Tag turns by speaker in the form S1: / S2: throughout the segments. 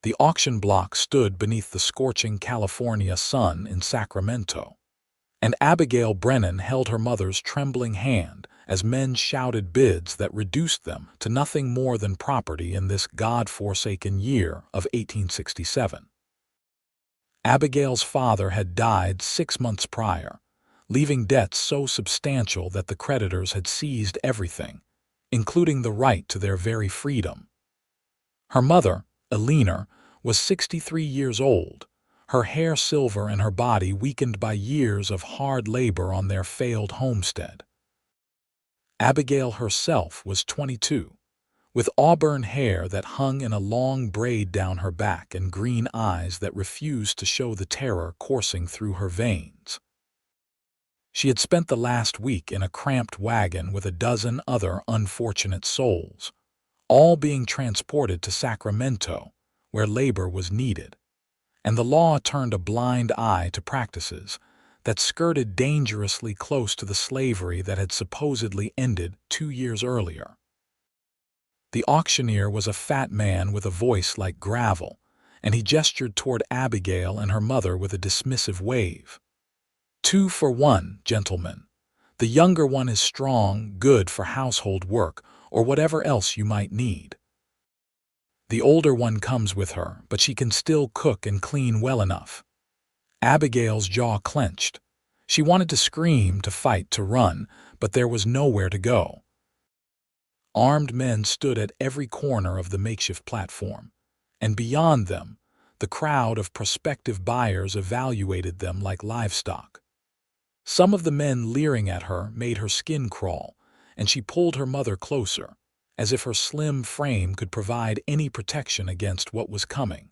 S1: The auction block stood beneath the scorching California sun in Sacramento, and Abigail Brennan held her mother's trembling hand as men shouted bids that reduced them to nothing more than property in this God-forsaken year of 1867. Abigail's father had died 6 months prior, leaving debts so substantial that the creditors had seized everything, including the right to their very freedom. Her mother, Eleanor, was 63 years old, her hair silver and her body weakened by years of hard labor on their failed homestead. Abigail herself was 22, with auburn hair that hung in a long braid down her back and green eyes that refused to show the terror coursing through her veins. She had spent the last week in a cramped wagon with a dozen other unfortunate souls, all being transported to Sacramento, where labor was needed, and the law turned a blind eye to practices that skirted dangerously close to the slavery that had supposedly ended 2 years earlier. The auctioneer was a fat man with a voice like gravel, and he gestured toward Abigail and her mother with a dismissive wave. 2 for 1, gentlemen. The younger one is strong, good for household work, or whatever else you might need. The older one comes with her, but she can still cook and clean well enough. Abigail's jaw clenched. She wanted to scream, to fight, to run, but there was nowhere to go. Armed men stood at every corner of the makeshift platform, and beyond them, the crowd of prospective buyers evaluated them like livestock. Some of the men leering at her made her skin crawl, and she pulled her mother closer, as if her slim frame could provide any protection against what was coming.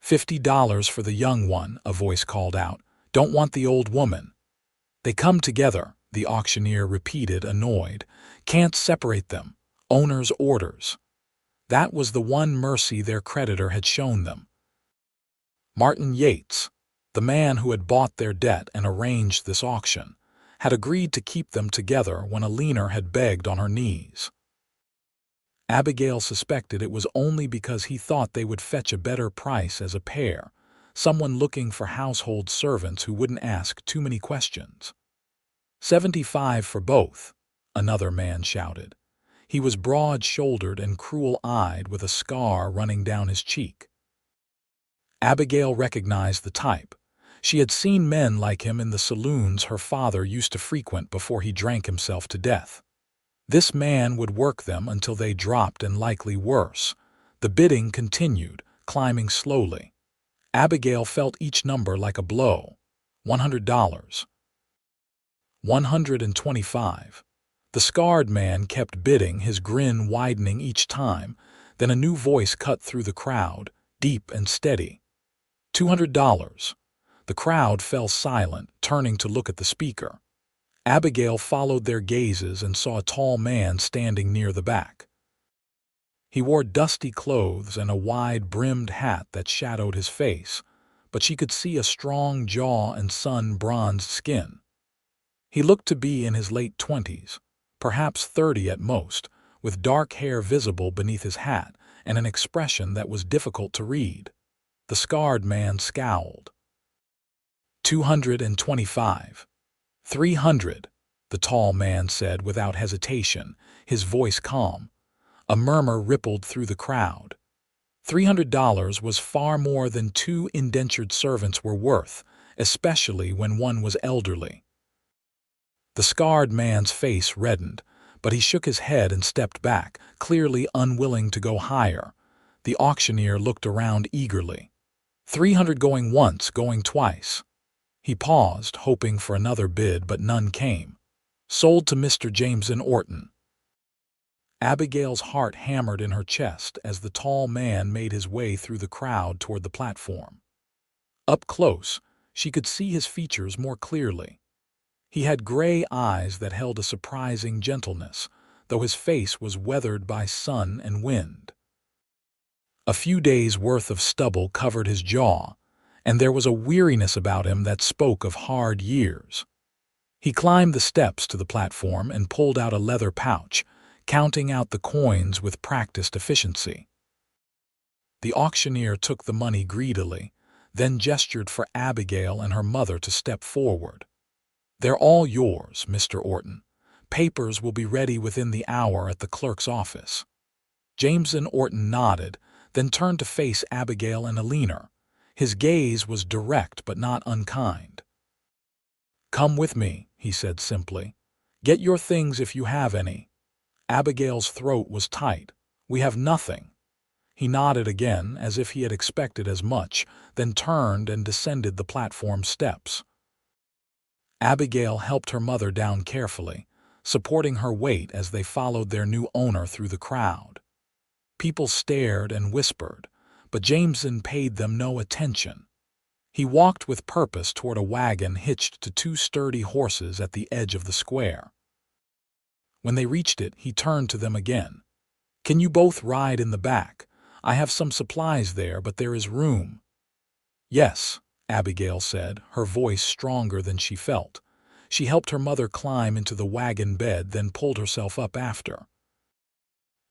S1: $50 for the young one, a voice called out. Don't want the old woman. They come together, the auctioneer repeated, annoyed. Can't separate them. Owner's orders. That was the one mercy their creditor had shown them. Martin Yates, the man who had bought their debt and arranged this auction, had agreed to keep them together when Eleanor had begged on her knees. Abigail suspected it was only because he thought they would fetch a better price as a pair, someone looking for household servants who wouldn't ask too many questions. 75 for both, another man shouted. He was broad-shouldered and cruel-eyed with a scar running down his cheek. Abigail recognized the type. She had seen men like him in the saloons her father used to frequent before he drank himself to death. This man would work them until they dropped, and likely worse. The bidding continued, climbing slowly. Abigail felt each number like a blow. $100. 125. The scarred man kept bidding, his grin widening each time. Then a new voice cut through the crowd, deep and steady. $200. The crowd fell silent, turning to look at the speaker. Abigail followed their gazes and saw a tall man standing near the back. He wore dusty clothes and a wide-brimmed hat that shadowed his face, but she could see a strong jaw and sun-bronzed skin. He looked to be in his late 20s, perhaps 30 at most, with dark hair visible beneath his hat and an expression that was difficult to read. The scarred man scowled. 225. 300, the tall man said without hesitation, his voice calm. A murmur rippled through the crowd. $300 was far more than 2 indentured servants were worth, especially when one was elderly. The scarred man's face reddened, but he shook his head and stepped back, clearly unwilling to go higher. The auctioneer looked around eagerly. 300 going once, going twice. He paused, hoping for another bid, but none came. Sold to Mr. Jameson Orton. Abigail's heart hammered in her chest as the tall man made his way through the crowd toward the platform. Up close, she could see his features more clearly. He had gray eyes that held a surprising gentleness, though his face was weathered by sun and wind. A few days' worth of stubble covered his jaw, and there was a weariness about him that spoke of hard years. He climbed the steps to the platform and pulled out a leather pouch, counting out the coins with practiced efficiency. The auctioneer took the money greedily, then gestured for Abigail and her mother to step forward. "They're all yours, Mr. Orton. Papers will be ready within the hour at the clerk's office." Jameson Orton nodded, then turned to face Abigail and Eleanor. His gaze was direct but not unkind. "Come with me," he said simply. "Get your things if you have any." Abigail's throat was tight. "We have nothing." He nodded again, as if he had expected as much, then turned and descended the platform steps. Abigail helped her mother down carefully, supporting her weight as they followed their new owner through the crowd. People stared and whispered, but Jameson paid them no attention. He walked with purpose toward a wagon hitched to two sturdy horses at the edge of the square. When they reached it, he turned to them again. "Can you both ride in the back? I have some supplies there, but there is room." "Yes," Abigail said, her voice stronger than she felt. She helped her mother climb into the wagon bed, then pulled herself up after.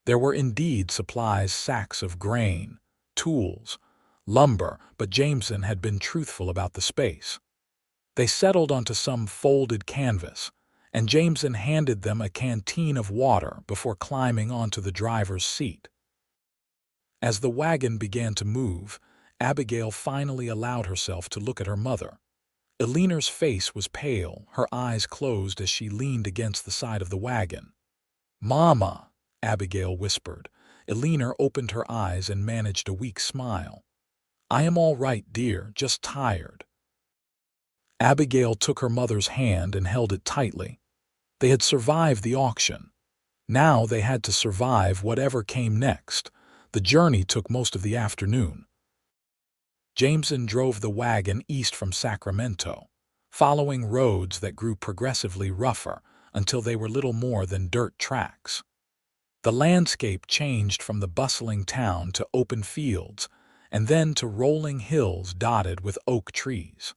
S1: There were indeed supplies, sacks of grain, tools, lumber, but Jameson had been truthful about the space. They settled onto some folded canvas, and Jameson handed them a canteen of water before climbing onto the driver's seat. As the wagon began to move, Abigail finally allowed herself to look at her mother. Eleanor's face was pale, her eyes closed as she leaned against the side of the wagon. "Mama," Abigail whispered. Eleanor opened her eyes and managed a weak smile. "I am all right, dear, just tired." Abigail took her mother's hand and held it tightly. They had survived the auction. Now they had to survive whatever came next. The journey took most of the afternoon. Jameson drove the wagon east from Sacramento, following roads that grew progressively rougher until they were little more than dirt tracks. The landscape changed from the bustling town to open fields, and then to rolling hills dotted with oak trees.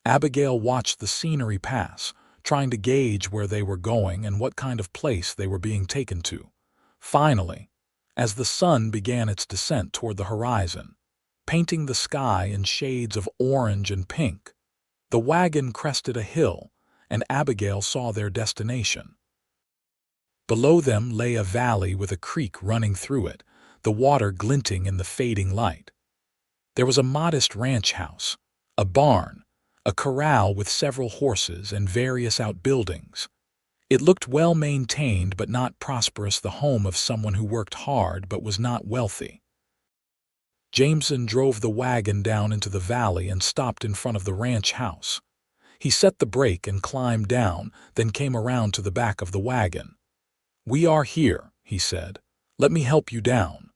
S1: Abigail watched the scenery pass, trying to gauge where they were going and what kind of place they were being taken to. Finally, as the sun began its descent toward the horizon, painting the sky in shades of orange and pink, the wagon crested a hill, and Abigail saw their destination. Below them lay a valley with a creek running through it, the water glinting in the fading light. There was a modest ranch house, a barn, a corral with several horses and various outbuildings. It looked well maintained but not prosperous, the home of someone who worked hard but was not wealthy. Jameson drove the wagon down into the valley and stopped in front of the ranch house. He set the brake and climbed down, then came around to the back of the wagon. "We are here," he said. "Let me help you down."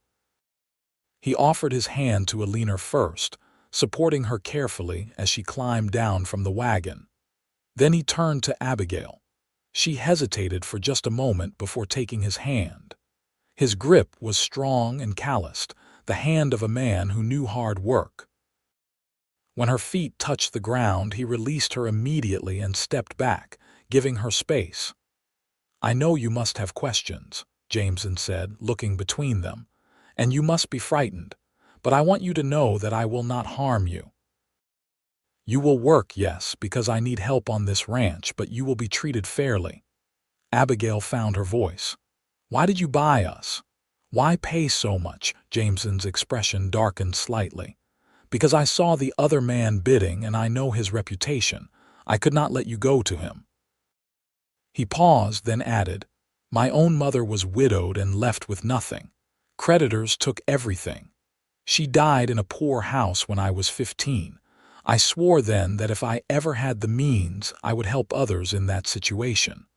S1: He offered his hand to Eleanor first, supporting her carefully as she climbed down from the wagon. Then he turned to Abigail. She hesitated for just a moment before taking his hand. His grip was strong and calloused, the hand of a man who knew hard work. When her feet touched the ground, he released her immediately and stepped back, giving her space. "I know you must have questions," Jameson said, looking between them, "and you must be frightened, but I want you to know that I will not harm you. You will work, yes, because I need help on this ranch, but you will be treated fairly." Abigail found her voice. "Why did you buy us? Why pay so much?" Jameson's expression darkened slightly. "Because I saw the other man bidding and I know his reputation. I could not let you go to him." He paused, then added, "My own mother was widowed and left with nothing. Creditors took everything. She died in a poor house when I was 15. I swore then that if I ever had the means, I would help others in that situation."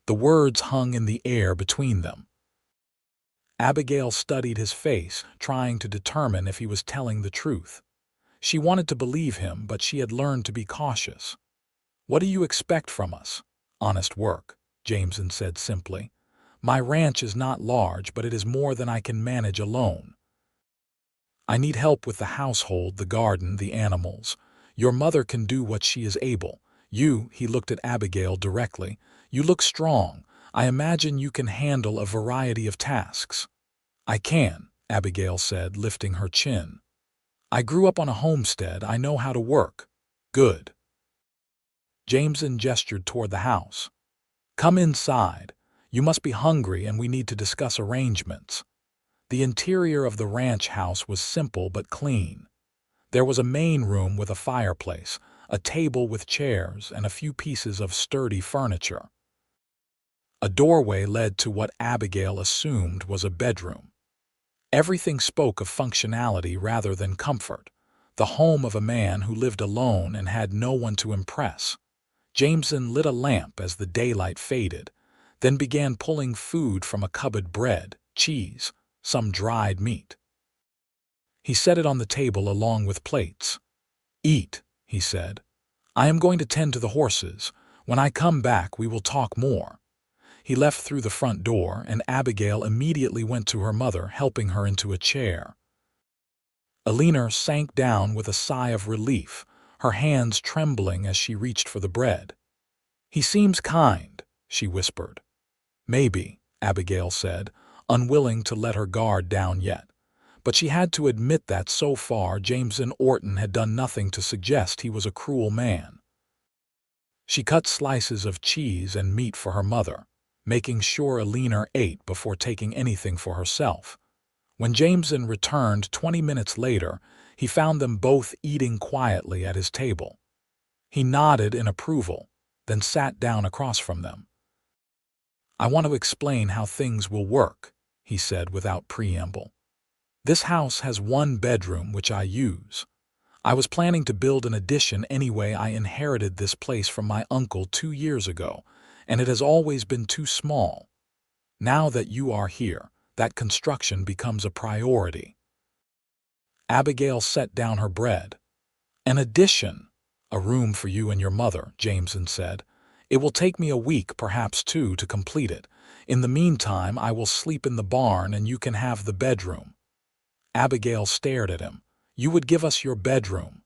S1: The words hung in the air between them. Abigail studied his face, trying to determine if he was telling the truth. She wanted to believe him, but she had learned to be cautious. "What do you expect from us?" "Honest work," Jameson said simply. "My ranch is not large, but it is more than I can manage alone. I need help with the household, the garden, the animals. Your mother can do what she is able. You," he looked at Abigail directly, "you look strong. I imagine you can handle a variety of tasks." "I can," Abigail said, lifting her chin. "I grew up on a homestead. I know how to work." "Good." Jameson gestured toward the house. "Come inside. You must be hungry and we need to discuss arrangements." The interior of the ranch house was simple but clean. There was a main room with a fireplace, a table with chairs, and a few pieces of sturdy furniture. A doorway led to what Abigail assumed was a bedroom. Everything spoke of functionality rather than comfort, the home of a man who lived alone and had no one to impress. Jameson lit a lamp as the daylight faded, then began pulling food from a cupboard: bread, cheese, some dried meat. He set it on the table along with plates. "Eat," he said. "I am going to tend to the horses. When I come back, we will talk more." He left through the front door, and Abigail immediately went to her mother, helping her into a chair. Alina sank down with a sigh of relief, her hands trembling as she reached for the bread. "He seems kind," she whispered. "Maybe," Abigail said, unwilling to let her guard down yet. But she had to admit that so far Jameson Orton had done nothing to suggest he was a cruel man. She cut slices of cheese and meat for her mother, making sure Alina ate before taking anything for herself. When Jameson returned 20 minutes later, he found them both eating quietly at his table. He nodded in approval, then sat down across from them. "I want to explain how things will work," he said without preamble. "This house has one bedroom which I use. I was planning to build an addition anyway. I inherited this place from my uncle 2 years ago, and it has always been too small. Now that you are here, that construction becomes a priority." Abigail set down her bread. "An addition? A room for you and your mother," Jameson said. "It will take me a week, perhaps 2, to complete it. In the meantime, I will sleep in the barn and you can have the bedroom." Abigail stared at him. "You would give us your bedroom?"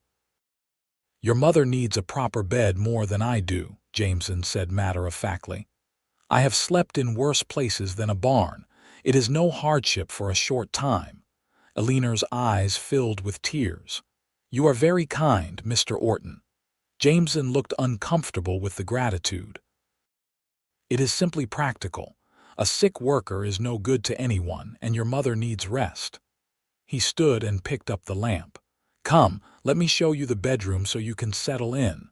S1: "Your mother needs a proper bed more than I do," Jameson said matter-of-factly. "I have slept in worse places than a barn. It is no hardship for a short time." Alina's eyes filled with tears. "You are very kind, Mr. Orton." Jameson looked uncomfortable with the gratitude. "It is simply practical. A sick worker is no good to anyone, and your mother needs rest." He stood and picked up the lamp. "Come, let me show you the bedroom so you can settle in."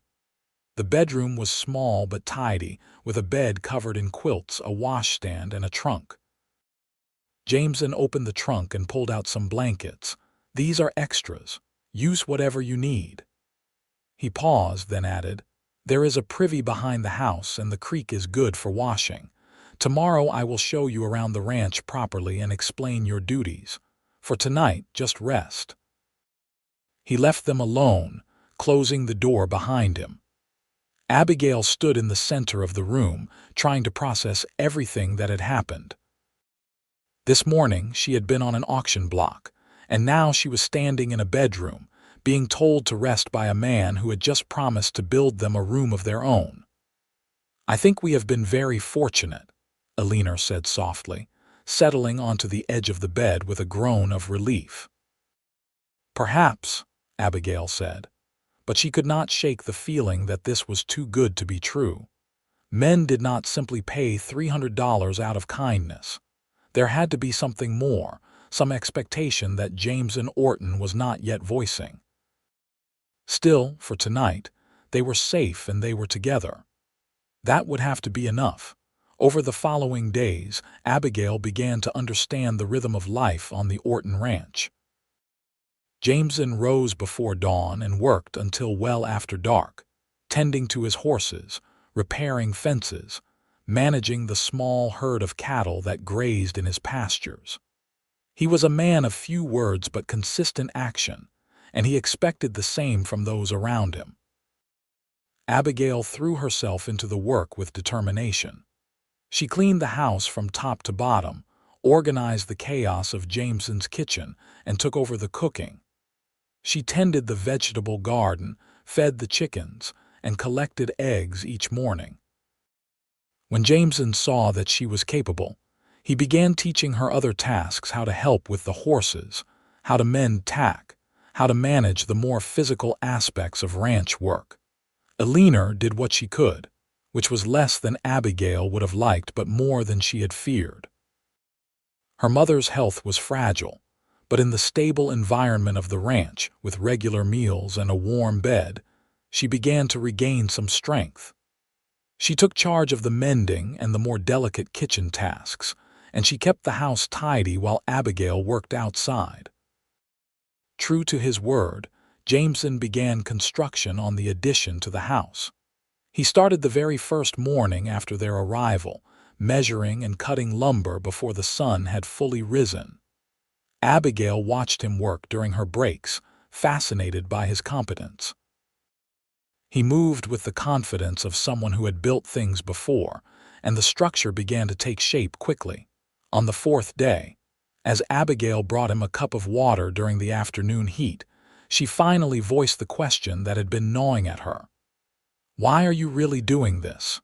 S1: The bedroom was small but tidy, with a bed covered in quilts, a washstand, and a trunk. Jameson opened the trunk and pulled out some blankets. "These are extras. Use whatever you need." He paused, then added, "There is a privy behind the house, and the creek is good for washing. Tomorrow I will show you around the ranch properly and explain your duties. For tonight, just rest." He left them alone, closing the door behind him. Abigail stood in the center of the room, trying to process everything that had happened. This morning she had been on an auction block, and now she was standing in a bedroom, being told to rest by a man who had just promised to build them a room of their own. "I think we have been very fortunate," Alina said softly, settling onto the edge of the bed with a groan of relief. "Perhaps," Abigail said, but she could not shake the feeling that this was too good to be true. Men did not simply pay $300 out of kindness. There had to be something more, some expectation that Jameson Orton was not yet voicing. Still, for tonight, they were safe and they were together. That would have to be enough. Over the following days, Abigail began to understand the rhythm of life on the Orton ranch. Jameson rose before dawn and worked until well after dark, tending to his horses, repairing fences, managing the small herd of cattle that grazed in his pastures. He was a man of few words but consistent action, and he expected the same from those around him. Abigail threw herself into the work with determination. She cleaned the house from top to bottom, organized the chaos of Jameson's kitchen, and took over the cooking. She tended the vegetable garden, fed the chickens, and collected eggs each morning. When Jameson saw that she was capable, He began teaching her other tasks: how to help with the horses, how to mend tack, how to manage the more physical aspects of ranch work. Eleanor did what she could, which was less than Abigail would have liked but more than she had feared. Her mother's health was fragile, but in the stable environment of the ranch, with regular meals and a warm bed, she began to regain some strength. She took charge of the mending and the more delicate kitchen tasks, and she kept the house tidy while Abigail worked outside. True to his word, Jameson began construction on the addition to the house. He started the very first morning after their arrival, measuring and cutting lumber before the sun had fully risen. Abigail watched him work during her breaks, fascinated by his competence. He moved with the confidence of someone who had built things before, and the structure began to take shape quickly. On the fourth day, as Abigail brought him a cup of water during the afternoon heat, she finally voiced the question that had been gnawing at her. "Why are you really doing this?"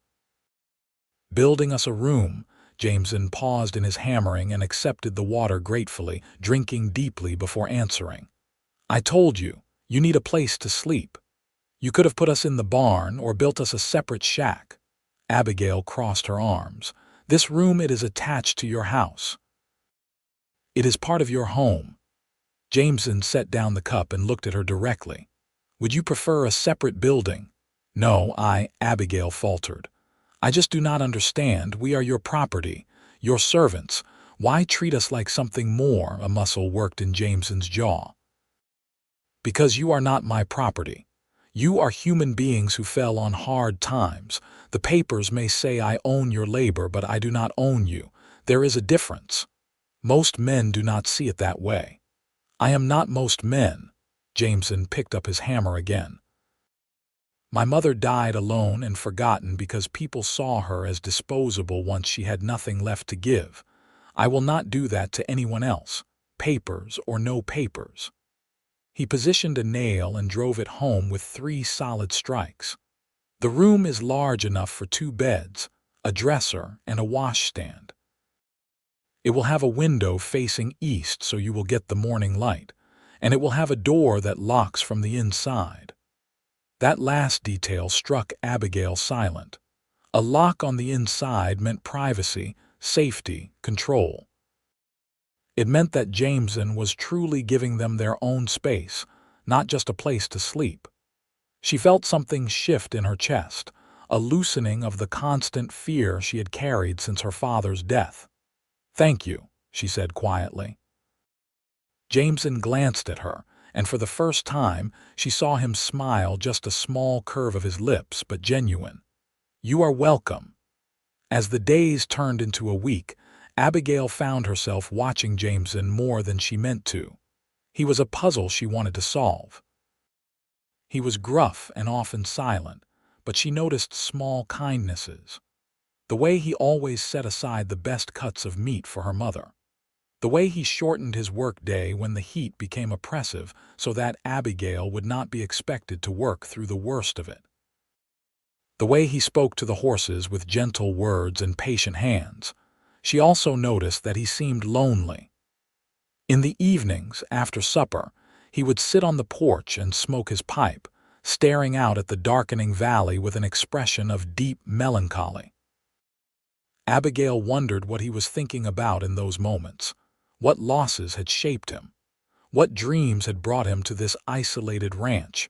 S1: "Building us a room." Jameson paused in his hammering and accepted the water gratefully, drinking deeply before answering. "I told you, you need a place to sleep. You could have put us in the barn or built us a separate shack." Abigail crossed her arms. "This room, it is attached to your house. It is part of your home." Jameson set down the cup and looked at her directly. "Would you prefer a separate building?" "No, Abigail faltered. "I just do not understand. We are your property, your servants. Why treat us like something more?" A muscle worked in Jameson's jaw. "Because you are not my property. You are human beings who fell on hard times. The papers may say I own your labor, but I do not own you. There is a difference. Most men do not see it that way. I am not most men." Jameson picked up his hammer again. "My mother died alone and forgotten because people saw her as disposable once she had nothing left to give. I will not do that to anyone else, papers or no papers." He positioned a nail and drove it home with 3 solid strikes. "The room is large enough for 2 beds, a dresser, and a washstand. It will have a window facing east so you will get the morning light, and it will have a door that locks from the inside." That last detail struck Abigail silent. A lock on the inside meant privacy, safety, control. It meant that Jameson was truly giving them their own space, not just a place to sleep. She felt something shift in her chest, a loosening of the constant fear she had carried since her father's death. "Thank you," she said quietly. Jameson glanced at her, and for the first time she saw him smile, just a small curve of his lips, but genuine. "You are welcome." As the days turned into a week, Abigail found herself watching Jameson more than she meant to. He was a puzzle she wanted to solve. He was gruff and often silent, but she noticed small kindnesses. The way he always set aside the best cuts of meat for her mother. The way he shortened his work day when the heat became oppressive so that Abigail would not be expected to work through the worst of it. The way he spoke to the horses with gentle words and patient hands. She also noticed that he seemed lonely. In the evenings, after supper, he would sit on the porch and smoke his pipe, staring out at the darkening valley with an expression of deep melancholy. Abigail wondered what he was thinking about in those moments. What losses had shaped him? What dreams had brought him to this isolated ranch?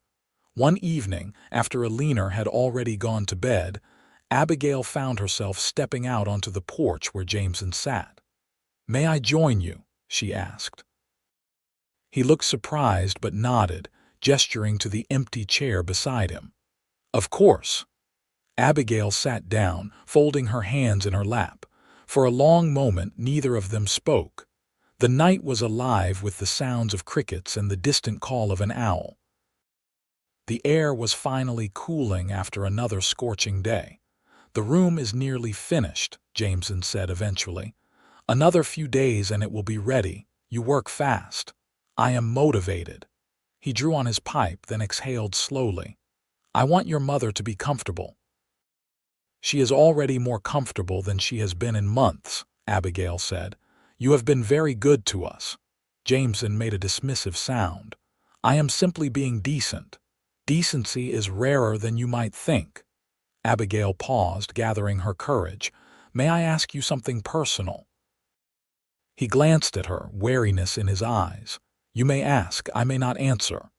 S1: One evening, after Eleanor had already gone to bed, Abigail found herself stepping out onto the porch where Jameson sat. "May I join you?" she asked. He looked surprised but nodded, gesturing to the empty chair beside him. "Of course." Abigail sat down, folding her hands in her lap. For a long moment neither of them spoke. The night was alive with the sounds of crickets and the distant call of an owl. The air was finally cooling after another scorching day. "The room is nearly finished," Jameson said eventually. "Another few days and it will be ready. You work fast." "I am motivated." He drew on his pipe, then exhaled slowly. "I want your mother to be comfortable." "She is already more comfortable than she has been in months," Abigail said. "You have been very good to us." Jameson made a dismissive sound. "I am simply being decent. Decency is rarer than you might think." Abigail paused, gathering her courage. "May I ask you something personal?" He glanced at her, wariness in his eyes. "You may ask, I may not answer."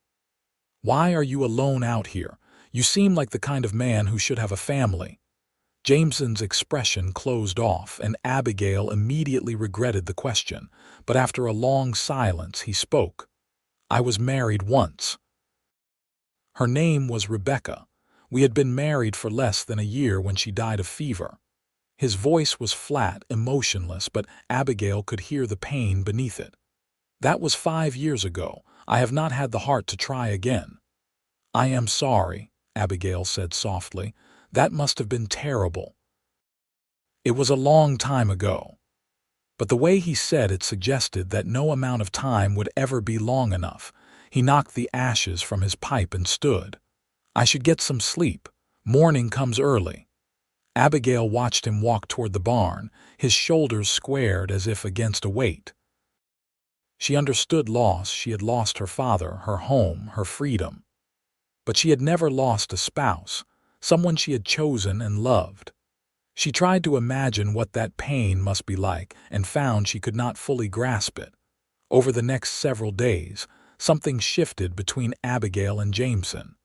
S1: "Why are you alone out here? You seem like the kind of man who should have a family." Jameson's expression closed off, and Abigail immediately regretted the question, but after a long silence he spoke. "I was married once." Her name was Rebecca. We had been married for less than a year when she died of fever. His voice was flat, emotionless, but Abigail could hear the pain beneath it. "That was 5 years ago. I have not had the heart to try again." "I am sorry," Abigail said softly. "That must have been terrible." "It was a long time ago." But the way he said it suggested that no amount of time would ever be long enough. He knocked the ashes from his pipe and stood. "I should get some sleep. Morning comes early." Abigail watched him walk toward the barn, his shoulders squared as if against a weight. She understood loss. She had lost her father, her home, her freedom. But she had never lost a spouse, someone she had chosen and loved. She tried to imagine what that pain must be like and found she could not fully grasp it. Over the next several days, something shifted between Abigail and Jameson.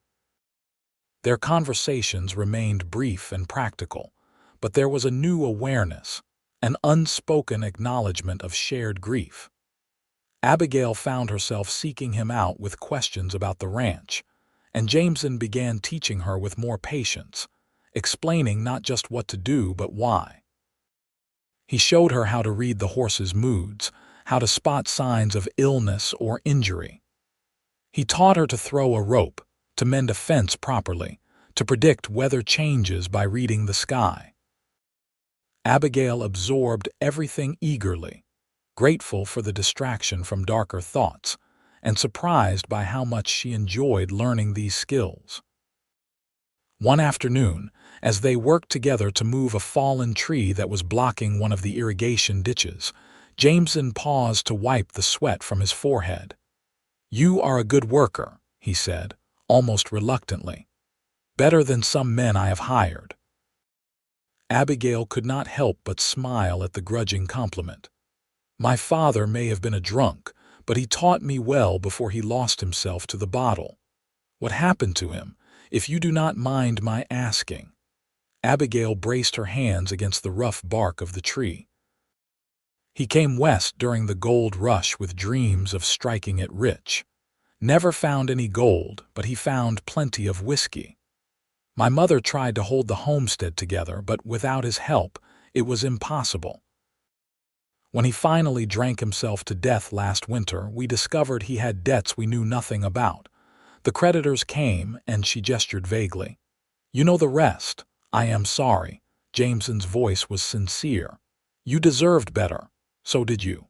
S1: Their conversations remained brief and practical, but there was a new awareness, an unspoken acknowledgement of shared grief. Abigail found herself seeking him out with questions about the ranch, and Jameson began teaching her with more patience, explaining not just what to do but why. He showed her how to read the horse's moods, how to spot signs of illness or injury. He taught her to throw a rope, to mend a fence properly, to predict weather changes by reading the sky. Abigail absorbed everything eagerly, grateful for the distraction from darker thoughts, and surprised by how much she enjoyed learning these skills. One afternoon, as they worked together to move a fallen tree that was blocking one of the irrigation ditches, Jameson paused to wipe the sweat from his forehead. "You are a good worker," he said, almost reluctantly. "Better than some men I have hired." Abigail could not help but smile at the grudging compliment. "My father may have been a drunk, but he taught me well before he lost himself to the bottle." "What happened to him, if you do not mind my asking?" Abigail braced her hands against the rough bark of the tree. "He came west during the gold rush with dreams of striking it rich. Never found any gold, but he found plenty of whiskey. My mother tried to hold the homestead together, but without his help, it was impossible. When he finally drank himself to death last winter, we discovered he had debts we knew nothing about. The creditors came, and she gestured vaguely. You know the rest. I am sorry." Jameson's voice was sincere. "You deserved better. So did you."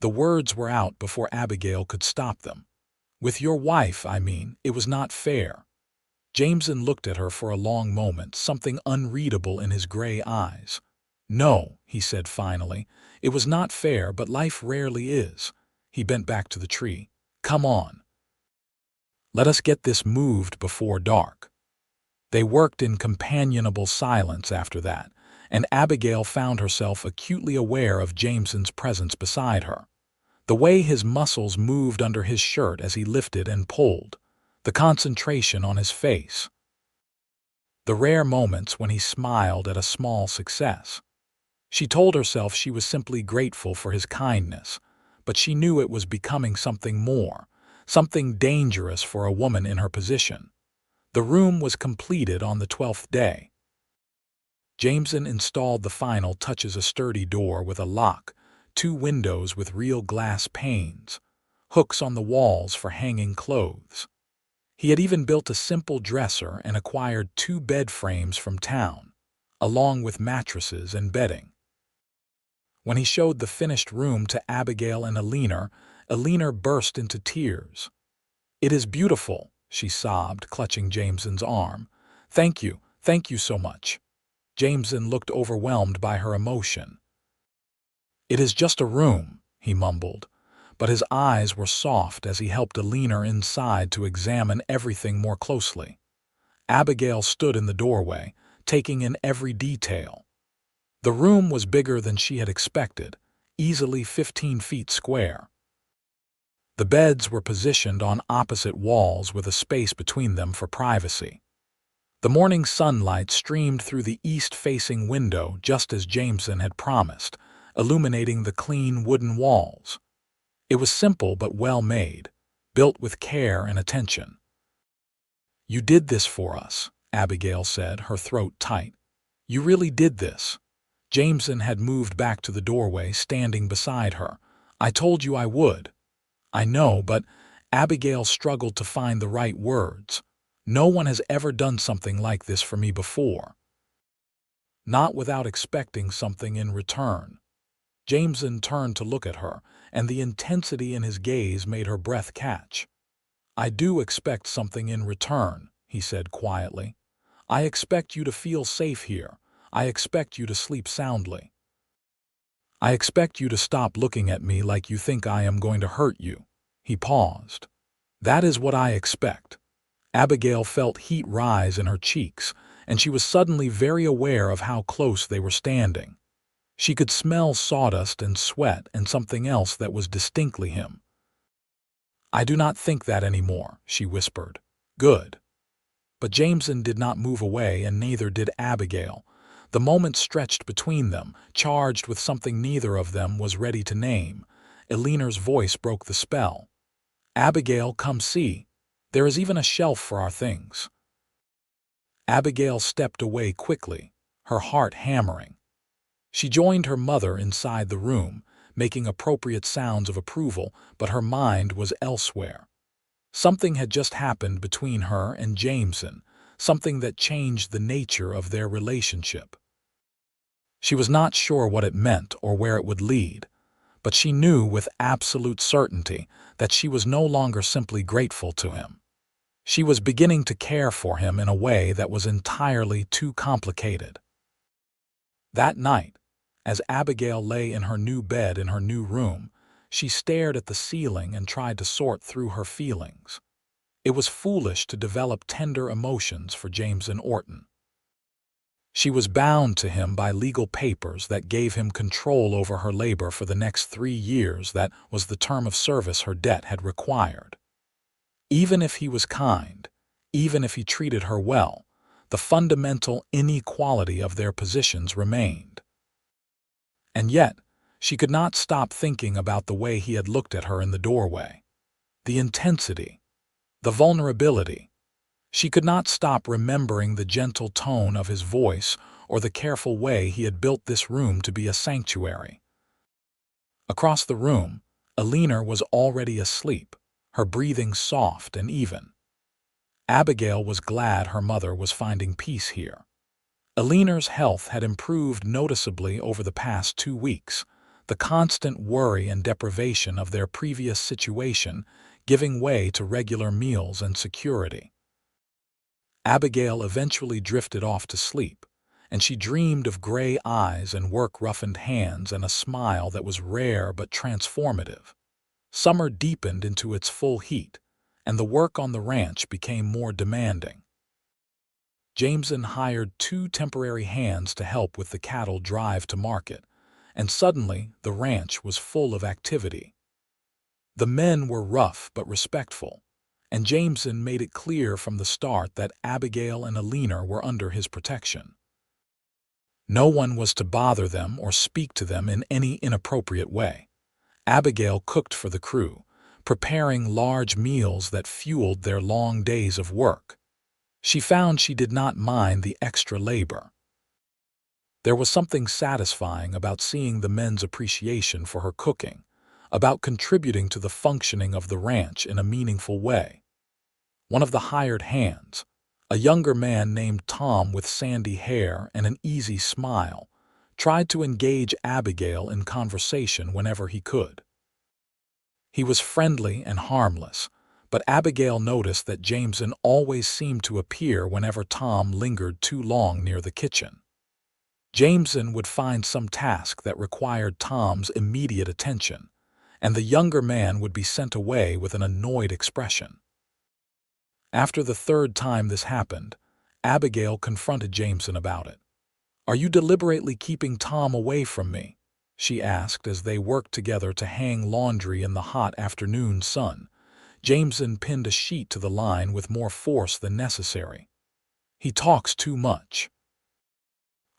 S1: The words were out before Abigail could stop them. "With your wife, I mean, it was not fair." Jameson looked at her for a long moment, something unreadable in his gray eyes. "No," he said finally, "it was not fair, but life rarely is." He bent back to the tree. "Come on. Let us get this moved before dark." They worked in companionable silence after that, and Abigail found herself acutely aware of Jameson's presence beside her. The way his muscles moved under his shirt as he lifted and pulled, the concentration on his face, the rare moments when he smiled at a small success. She told herself she was simply grateful for his kindness, but she knew it was becoming something more, something dangerous for a woman in her position. The room was completed on the 12th day. Jameson installed the final touches: a sturdy door with a lock, 2 windows with real glass panes, hooks on the walls for hanging clothes. He had even built a simple dresser and acquired 2 bed frames from town, along with mattresses and bedding. When he showed the finished room to Abigail and Alina burst into tears. "It is beautiful," she sobbed, clutching Jameson's arm. Thank you so much." Jameson looked overwhelmed by her emotion. "It is just a room," he mumbled, but his eyes were soft as he helped a leaner inside to examine everything more closely. Abigail stood in the doorway, taking in every detail. The room was bigger than she had expected, easily 15 feet square. The beds were positioned on opposite walls with a space between them for privacy. The morning sunlight streamed through the east-facing window just as Jameson had promised, illuminating the clean wooden walls. It was simple but well made, built with care and attention. "You did this for us," Abigail said, her throat tight. "You really did this." Jameson had moved back to the doorway, standing beside her. "I told you I would." "I know, but—" Abigail struggled to find the right words. "No one has ever done something like this for me before." Not without expecting something in return. Jameson turned to look at her, and the intensity in his gaze made her breath catch. "I do expect something in return," he said quietly. "I expect you to feel safe here. I expect you to sleep soundly. I expect you to stop looking at me like you think I am going to hurt you." He paused. "That is what I expect." Abigail felt heat rise in her cheeks, and she was suddenly very aware of how close they were standing. She could smell sawdust and sweat and something else that was distinctly him. "I do not think that anymore," she whispered. "Good." But Jameson did not move away, and neither did Abigail. The moment stretched between them, charged with something neither of them was ready to name. Eleanor's voice broke the spell. "Abigail, come see. There is even a shelf for our things." Abigail stepped away quickly, her heart hammering. She joined her mother inside the room, making appropriate sounds of approval, but her mind was elsewhere. Something had just happened between her and Jameson, something that changed the nature of their relationship. She was not sure what it meant or where it would lead, but she knew with absolute certainty that she was no longer simply grateful to him. She was beginning to care for him in a way that was entirely too complicated. That night, as Abigail lay in her new bed in her new room, she stared at the ceiling and tried to sort through her feelings. It was foolish to develop tender emotions for Jameson Orton. She was bound to him by legal papers that gave him control over her labor for the next 3 years. That was the term of service her debt had required. Even if he was kind, even if he treated her well, the fundamental inequality of their positions remained. And yet, she could not stop thinking about the way he had looked at her in the doorway. The intensity, the vulnerability. She could not stop remembering the gentle tone of his voice or the careful way he had built this room to be a sanctuary. Across the room, Eleanor was already asleep, her breathing soft and even. Abigail was glad her mother was finding peace here. Eleanor's health had improved noticeably over the past 2 weeks, the constant worry and deprivation of their previous situation giving way to regular meals and security. Abigail eventually drifted off to sleep, and she dreamed of gray eyes and work-roughened hands and a smile that was rare but transformative. Summer deepened into its full heat, and the work on the ranch became more demanding. Jameson hired 2 temporary hands to help with the cattle drive to market, and suddenly the ranch was full of activity. The men were rough but respectful, and Jameson made it clear from the start that Abigail and Eleanor were under his protection. No one was to bother them or speak to them in any inappropriate way. Abigail cooked for the crew, preparing large meals that fueled their long days of work. She found she did not mind the extra labor. There was something satisfying about seeing the men's appreciation for her cooking, about contributing to the functioning of the ranch in a meaningful way. One of the hired hands, a younger man named Tom with sandy hair and an easy smile, tried to engage Abigail in conversation whenever he could. He was friendly and harmless, but Abigail noticed that Jameson always seemed to appear whenever Tom lingered too long near the kitchen. Jameson would find some task that required Tom's immediate attention, and the younger man would be sent away with an annoyed expression. After the third time this happened, Abigail confronted Jameson about it. "Are you deliberately keeping Tom away from me?" she asked as they worked together to hang laundry in the hot afternoon sun. Jameson pinned a sheet to the line with more force than necessary. "He talks too much.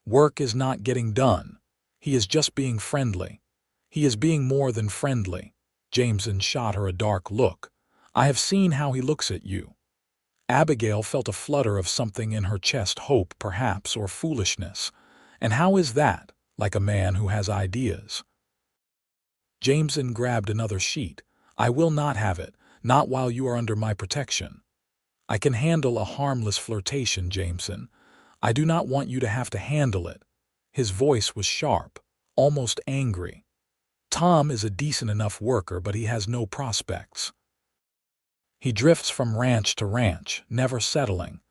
S1: Work is not getting done. He is just being friendly. He is being more than friendly." Jameson shot her a dark look. "I have seen how he looks at you." Abigail felt a flutter of something in her chest, hope, perhaps, or foolishness. "And how is that, like a man who has ideas?" Jameson grabbed another sheet. "I will not have it, not while you are under my protection. I can handle a harmless flirtation, Jameson. I do not want you to have to handle it." His voice was sharp, almost angry. "Tom is a decent enough worker, but he has no prospects. He drifts from ranch to ranch, never settling.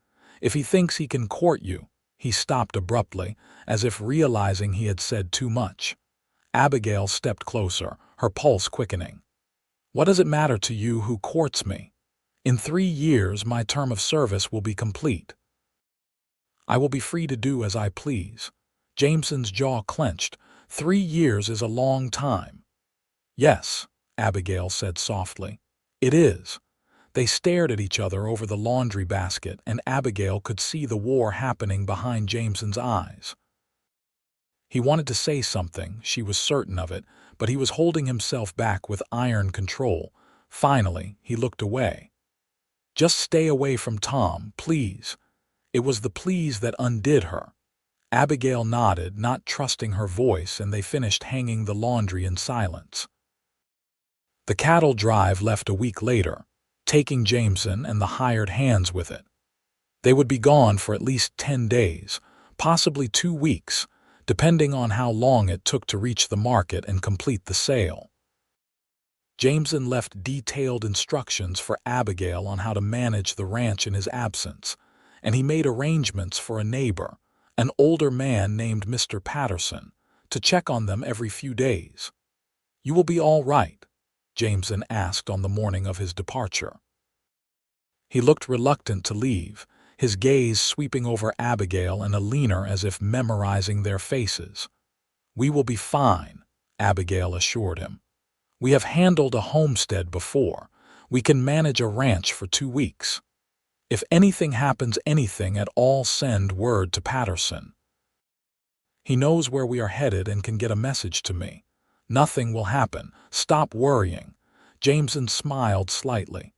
S1: If he thinks he can court you—" He stopped abruptly, as if realizing he had said too much. Abigail stepped closer, her pulse quickening. "What does it matter to you who courts me? In 3 years my term of service will be complete. I will be free to do as I please." Jameson's jaw clenched. 3 years is a long time. "Yes," Abigail said softly. "It is." They stared at each other over the laundry basket, and Abigail could see the war happening behind Jameson's eyes. He wanted to say something, she was certain of it, but he was holding himself back with iron control. Finally, he looked away. "Just stay away from Tom, please." It was the please that undid her. Abigail nodded, not trusting her voice, and they finished hanging the laundry in silence. The cattle drive left a week later, taking Jameson and the hired hands with it. They would be gone for at least 10 days, possibly 2 weeks, depending on how long it took to reach the market and complete the sale. Jameson left detailed instructions for Abigail on how to manage the ranch in his absence, and he made arrangements for a neighbor, an older man named Mr. Patterson, to check on them every few days. "You will be all right?" Jameson asked on the morning of his departure. He looked reluctant to leave, his gaze sweeping over Abigail and Alina as if memorizing their faces. "We will be fine," Abigail assured him. "We have handled a homestead before. We can manage a ranch for 2 weeks. If anything happens, anything at all, send word to Patterson. He knows where we are headed and can get a message to me. Nothing will happen. Stop worrying." Jameson smiled slightly.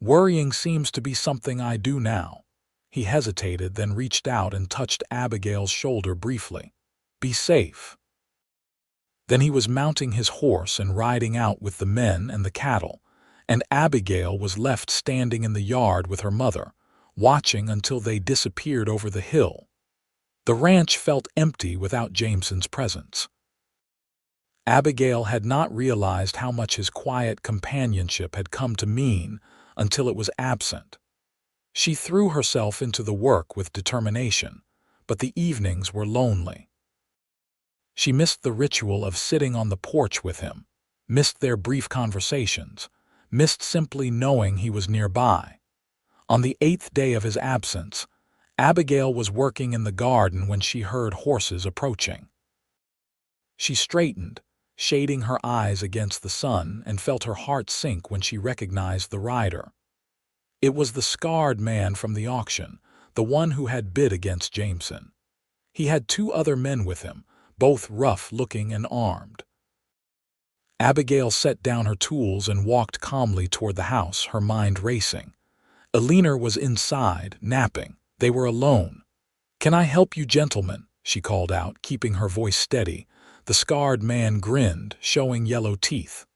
S1: "Worrying seems to be something I do now." He hesitated, then reached out and touched Abigail's shoulder briefly. "Be safe." Then he was mounting his horse and riding out with the men and the cattle, and Abigail was left standing in the yard with her mother, watching until they disappeared over the hill. The ranch felt empty without Jameson's presence. Abigail had not realized how much his quiet companionship had come to mean until it was absent. She threw herself into the work with determination, but the evenings were lonely. She missed the ritual of sitting on the porch with him, missed their brief conversations, missed simply knowing he was nearby. On the 8th day of his absence, Abigail was working in the garden when she heard horses approaching. She straightened, shading her eyes against the sun, and felt her heart sink when she recognized the rider. It was the scarred man from the auction, the one who had bid against Jameson. He had 2 other men with him, both rough-looking and armed. Abigail set down her tools and walked calmly toward the house, her mind racing. Alina was inside, napping. They were alone. "Can I help you, gentlemen?" she called out, keeping her voice steady. The scarred man grinned, showing yellow teeth.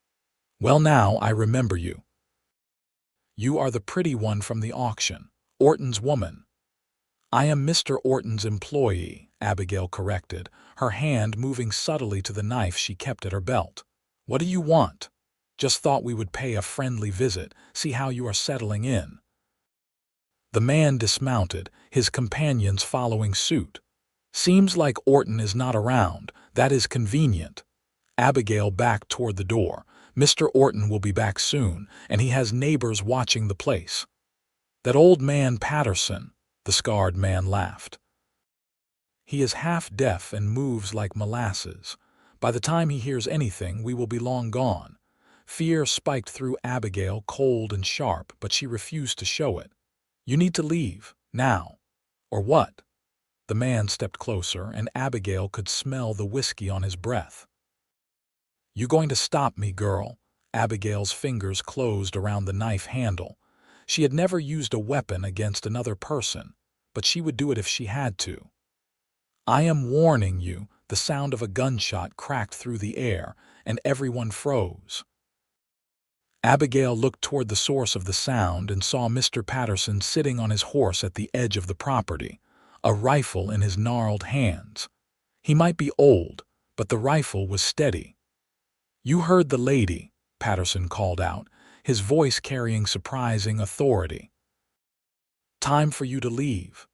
S1: "Well, now I remember you. You are the pretty one from the auction, Orton's woman." "I am Mr. Orton's employee," Abigail corrected, her hand moving subtly to the knife she kept at her belt. "What do you want?" "Just thought we would pay a friendly visit, see how you are settling in." The man dismounted, his companions following suit. Seems like Orton is not around. That is convenient. Abigail backed toward the door. Mr. Orton will be back soon, and he has neighbors watching the place. That old man Patterson, the scarred man laughed. He is half-deaf and moves like molasses. By the time he hears anything, we will be long gone. Fear spiked through Abigail, cold and sharp, but she refused to show it. You need to leave, now. Or what? The man stepped closer, and Abigail could smell the whiskey on his breath. You going to stop me, girl? Abigail's fingers closed around the knife handle. She had never used a weapon against another person, but she would do it if she had to. I am warning you. The sound of a gunshot cracked through the air, and everyone froze. Abigail looked toward the source of the sound and saw Mr. Patterson sitting on his horse at the edge of the property, a rifle in his gnarled hands. He might be old, but the rifle was steady. You heard the lady, Patterson called out, his voice carrying surprising authority. Time for you to leave.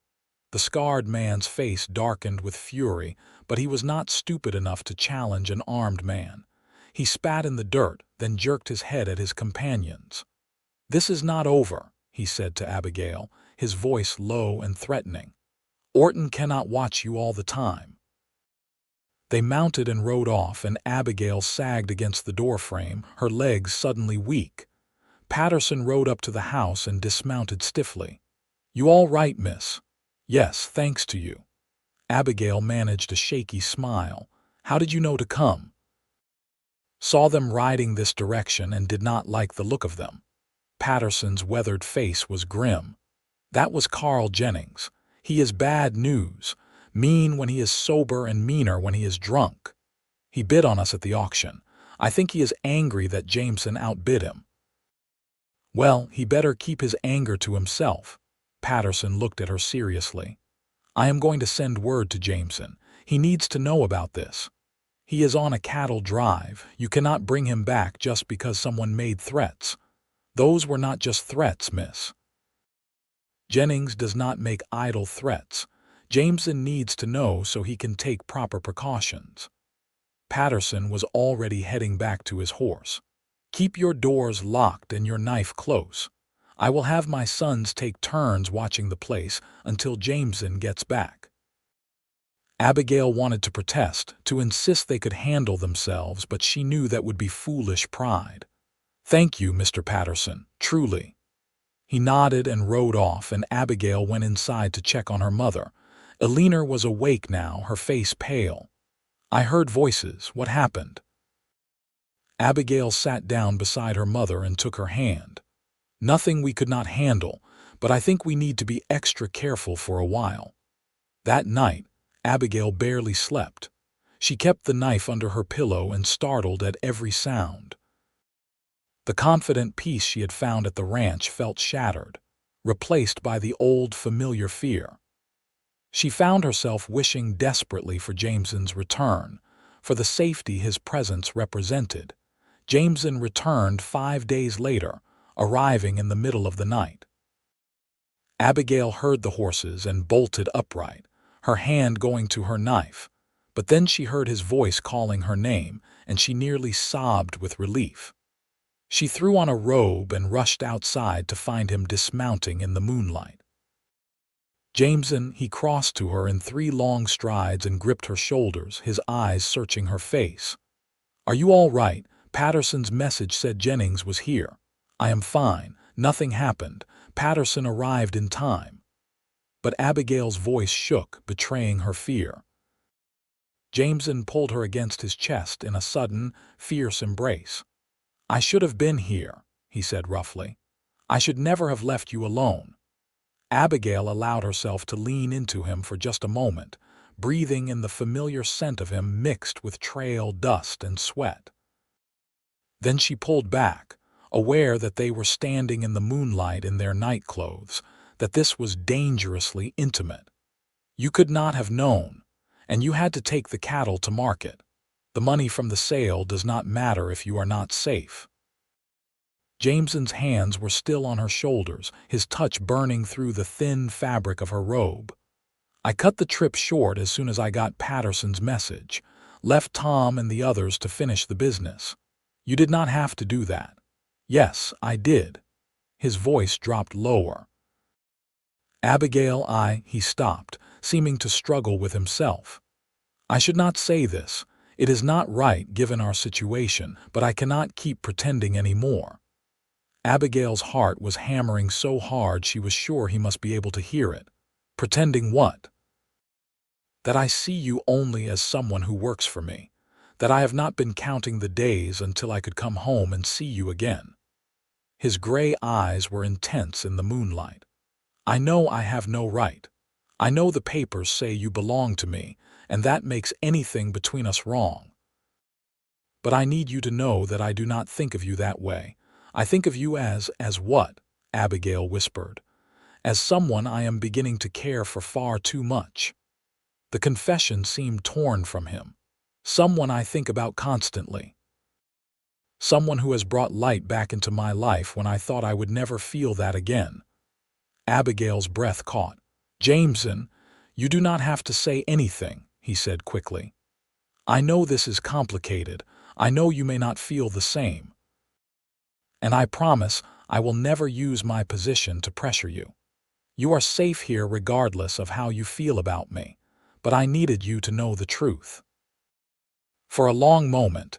S1: The scarred man's face darkened with fury, but he was not stupid enough to challenge an armed man. He spat in the dirt, then jerked his head at his companions. This is not over, he said to Abigail, his voice low and threatening. Orton cannot watch you all the time. They mounted and rode off, and Abigail sagged against the doorframe, her legs suddenly weak. Patterson rode up to the house and dismounted stiffly. You all right, miss? Yes, thanks to you. Abigail managed a shaky smile. How did you know to come? Saw them riding this direction and did not like the look of them. Patterson's weathered face was grim. That was Carl Jennings. He is bad news, mean when he is sober and meaner when he is drunk. He bid on us at the auction. I think he is angry that Jameson outbid him. Well, he better keep his anger to himself. Patterson looked at her seriously. I am going to send word to Jameson. He needs to know about this. He is on a cattle drive. You cannot bring him back just because someone made threats. Those were not just threats, miss. Jennings does not make idle threats. Jameson needs to know so he can take proper precautions. Patterson was already heading back to his horse. Keep your doors locked and your knife close. I will have my sons take turns watching the place until Jameson gets back. Abigail wanted to protest, to insist they could handle themselves, but she knew that would be foolish pride. Thank you, Mr. Patterson, truly. He nodded and rode off, and Abigail went inside to check on her mother. Eleanor was awake now, her face pale. I heard voices. What happened? Abigail sat down beside her mother and took her hand. Nothing we could not handle, but I think we need to be extra careful for a while. That night, Abigail barely slept. She kept the knife under her pillow and startled at every sound. The confident peace she had found at the ranch felt shattered, replaced by the old familiar fear. She found herself wishing desperately for Jameson's return, for the safety his presence represented. Jameson returned 5 days later, arriving in the middle of the night. Abigail heard the horses and bolted upright, her hand going to her knife, but then she heard his voice calling her name, and she nearly sobbed with relief. She threw on a robe and rushed outside to find him dismounting in the moonlight. Jameson, he crossed to her in 3 long strides and gripped her shoulders, his eyes searching her face. Are you all right? Patterson's message said Jennings was here. I am fine. Nothing happened. Patterson arrived in time. But Abigail's voice shook, betraying her fear. Jameson pulled her against his chest in a sudden, fierce embrace. I should have been here, he said roughly. I should never have left you alone. Abigail allowed herself to lean into him for just a moment, breathing in the familiar scent of him mixed with trail dust and sweat. Then she pulled back, aware that they were standing in the moonlight in their nightclothes, that this was dangerously intimate. You could not have known, and you had to take the cattle to market. The money from the sale does not matter if you are not safe. Jameson's hands were still on her shoulders, his touch burning through the thin fabric of her robe. I cut the trip short as soon as I got Patterson's message, left Tom and the others to finish the business. You did not have to do that. Yes, I did. His voice dropped lower. Abigail, he stopped, seeming to struggle with himself. I should not say this. It is not right given our situation, but I cannot keep pretending any more. Abigail's heart was hammering so hard she was sure he must be able to hear it. Pretending what? That I see you only as someone who works for me, that I have not been counting the days until I could come home and see you again. His gray eyes were intense in the moonlight. I know I have no right. I know the papers say you belong to me, and that makes anything between us wrong. But I need you to know that I do not think of you that way. I think of you as what? Abigail whispered. As someone I am beginning to care for far too much. The confession seemed torn from him. Someone I think about constantly. Someone who has brought light back into my life when I thought I would never feel that again. Abigail's breath caught. Jameson, you do not have to say anything, he said quickly. I know this is complicated. I know you may not feel the same. And I promise I will never use my position to pressure you. You are safe here regardless of how you feel about me, but I needed you to know the truth. For a long moment,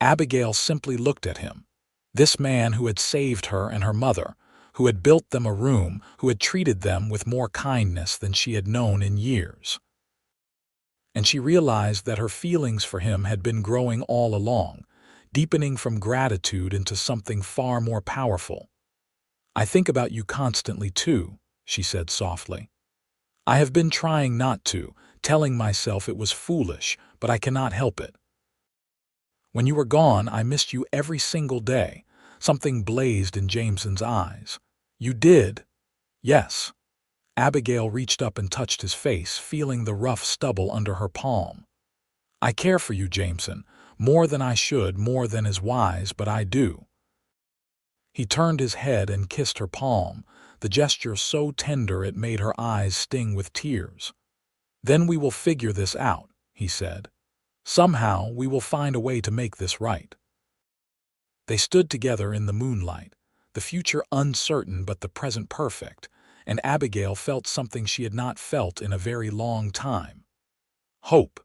S1: Abigail simply looked at him. This man who had saved her and her mother, who had built them a room, who had treated them with more kindness than she had known in years. And she realized that her feelings for him had been growing all along, deepening from gratitude into something far more powerful. I think about you constantly too, she said softly. I have been trying not to, telling myself it was foolish, but I cannot help it. When you were gone, I missed you every single day. Something blazed in Jameson's eyes. You did? Yes. Abigail reached up and touched his face, feeling the rough stubble under her palm. I care for you, Jameson, more than I should, more than is wise, but I do. He turned his head and kissed her palm, the gesture so tender it made her eyes sting with tears. Then we will figure this out, he said. Somehow we will find a way to make this right. They stood together in the moonlight, the future uncertain but the present perfect, and Abigail felt something she had not felt in a very long time. Hope.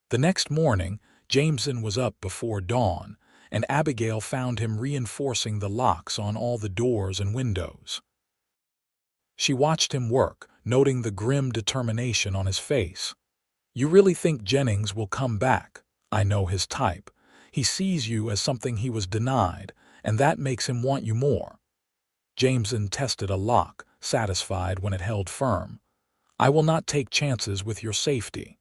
S1: The next morning, Jameson was up before dawn, and Abigail found him reinforcing the locks on all the doors and windows. She watched him work, noting the grim determination on his face. You really think Jennings will come back? I know his type. He sees you as something he was denied, and that makes him want you more. Jameson tested a lock, satisfied when it held firm. I will not take chances with your safety.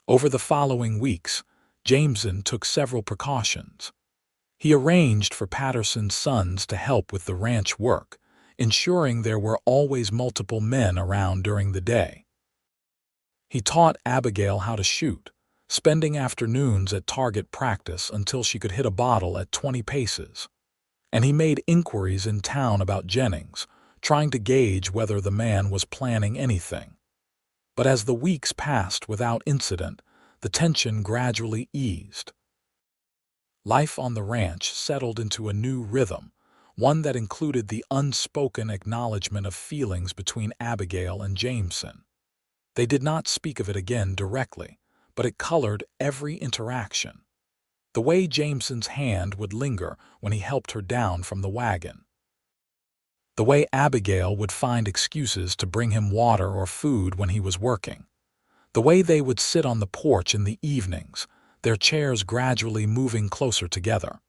S1: Over the following weeks, Jameson took several precautions. He arranged for Patterson's sons to help with the ranch work, ensuring there were always multiple men around during the day. He taught Abigail how to shoot, spending afternoons at target practice until she could hit a bottle at 20 paces. And he made inquiries in town about Jennings, trying to gauge whether the man was planning anything. But as the weeks passed without incident, the tension gradually eased. Life on the ranch settled into a new rhythm, one that included the unspoken acknowledgement of feelings between Abigail and Jameson. They did not speak of it again directly, but it colored every interaction. The way Jameson's hand would linger when he helped her down from the wagon. The way Abigail would find excuses to bring him water or food when he was working. The way they would sit on the porch in the evenings, their chairs gradually moving closer together.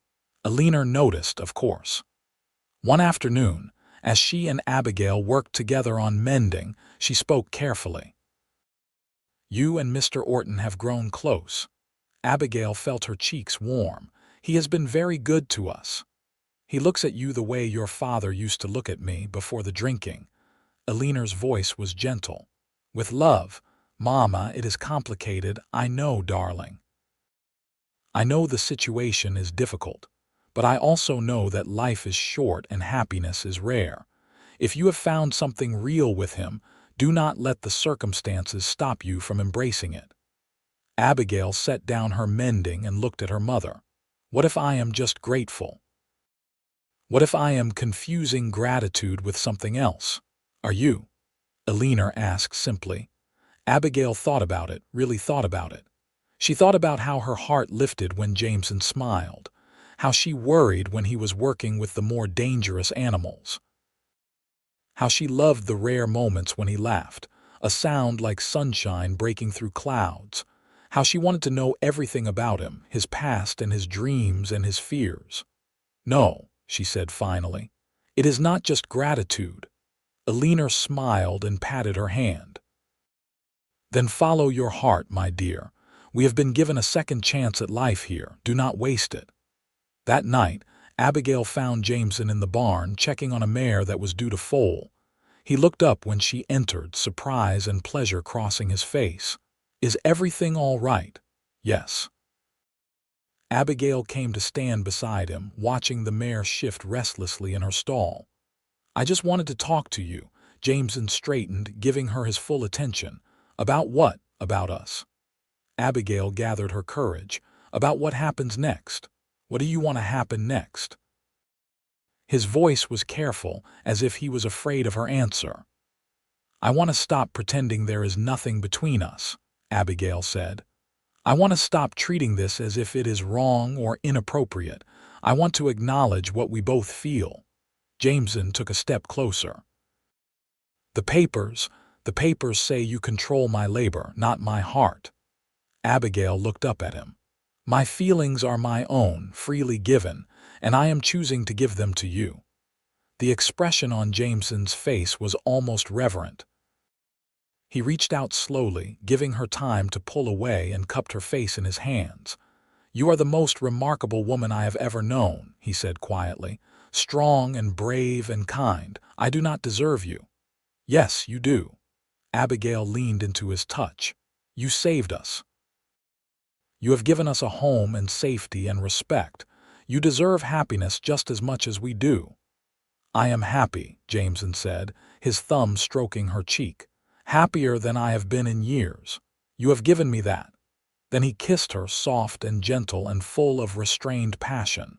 S1: Alina noticed, of course. One afternoon, as she and Abigail worked together on mending, she spoke carefully. You and Mr. Orton have grown close. Abigail felt her cheeks warm. He has been very good to us. He looks at you the way your father used to look at me before the drinking. Alina's voice was gentle. With love, Mama, it is complicated, I know, darling. I know the situation is difficult, but I also know that life is short and happiness is rare. If you have found something real with him, Do not let the circumstances stop you from embracing it. Abigail set down her mending and looked at her mother. What if I am just grateful? What if I am confusing gratitude with something else? Are you? Eleanor asked simply. Abigail thought about it, really thought about it. She thought about how her heart lifted when Jameson smiled, how she worried when he was working with the more dangerous animals, how she loved the rare moments when he laughed, a sound like sunshine breaking through clouds, how she wanted to know everything about him, his past and his dreams and his fears. No, she said finally, it is not just gratitude. Eleanor smiled and patted her hand. Then follow your heart, my dear. We have been given a second chance at life here. Do not waste it. That night, Abigail found Jameson in the barn checking on a mare that was due to foal. He looked up when she entered, surprise and pleasure crossing his face. Is everything all right? Yes. Abigail came to stand beside him, watching the mare shift restlessly in her stall. I just wanted to talk to you. Jameson straightened, giving her his full attention. About what? About us. Abigail gathered her courage. About what happens next. What do you want to happen next? His voice was careful, as if he was afraid of her answer. I want to stop pretending there is nothing between us, Abigail said. I want to stop treating this as if it is wrong or inappropriate. I want to acknowledge what we both feel. Jameson took a step closer. The papers say you control my labor, not my heart. Abigail looked up at him. My feelings are my own, freely given, and I am choosing to give them to you. The expression on Jameson's face was almost reverent. He reached out slowly, giving her time to pull away, and cupped her face in his hands. You are the most remarkable woman I have ever known, he said quietly. Strong and brave and kind. I do not deserve you. Yes, you do. Abigail leaned into his touch. You saved us. You have given us a home and safety and respect. You deserve happiness just as much as we do. I am happy, Jameson said, his thumb stroking her cheek. Happier than I have been in years. You have given me that. Then he kissed her, soft and gentle and full of restrained passion.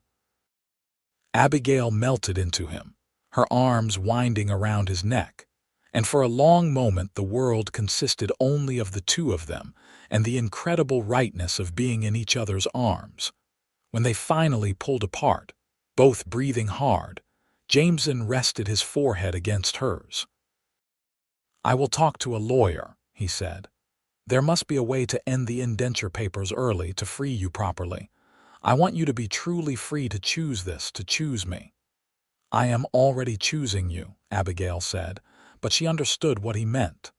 S1: Abigail melted into him, her arms winding around his neck, and for a long moment the world consisted only of the two of them and the incredible rightness of being in each other's arms. When they finally pulled apart, both breathing hard, Jameson rested his forehead against hers. I will talk to a lawyer, he said. There must be a way to end the indenture papers early to free you properly. I want you to be truly free to choose this, to choose me. I am already choosing you, Abigail said, but she understood what he meant.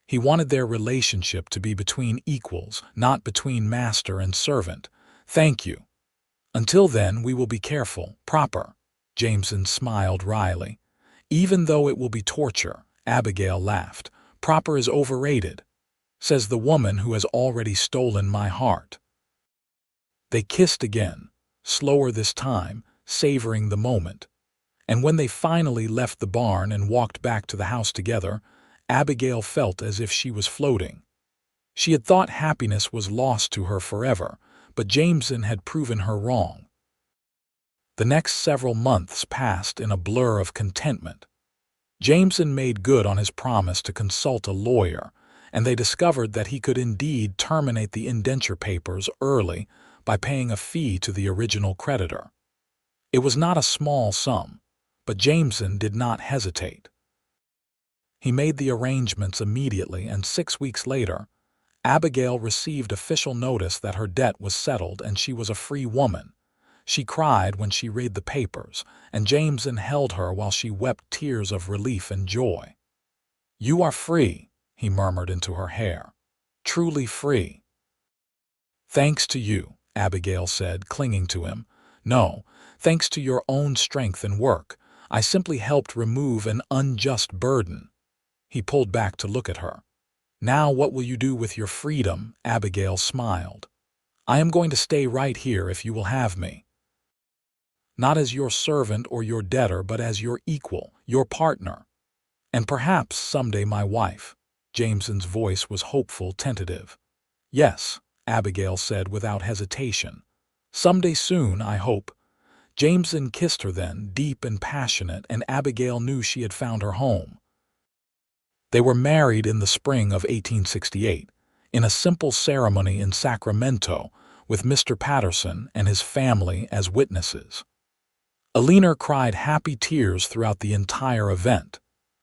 S1: He wanted their relationship to be between equals, not between master and servant. Thank you. Until then, we will be careful, proper. Jameson smiled wryly. Even though it will be torture, Abigail laughed. Proper is overrated, says the woman who has already stolen my heart. They kissed again, slower this time, savoring the moment. And when they finally left the barn and walked back to the house together, Abigail felt as if she was floating. She had thought happiness was lost to her forever, but Jameson had proven her wrong. The next several months passed in a blur of contentment. Jameson made good on his promise to consult a lawyer, and they discovered that he could indeed terminate the indenture papers early by paying a fee to the original creditor. It was not a small sum, but Jameson did not hesitate. He made the arrangements immediately, and 6 weeks later, Abigail received official notice that her debt was settled and she was a free woman. She cried when she read the papers, and Jameson held her while she wept tears of relief and joy. You are free, he murmured into her hair. Truly free. Thanks to you, Abigail said, clinging to him. No, thanks to your own strength and work. I simply helped remove an unjust burden. He pulled back to look at her. Now what will you do with your freedom? Abigail smiled. I am going to stay right here if you will have me. Not as your servant or your debtor, but as your equal, your partner. "And perhaps someday my wife." Jameson's voice was hopeful, tentative. "Yes," Abigail said without hesitation. "Someday soon, I hope." Jameson kissed her then, deep and passionate, and Abigail knew she had found her home. They were married in the spring of 1868, in a simple ceremony in Sacramento, with Mr. Patterson and his family as witnesses. Alina cried happy tears throughout the entire event,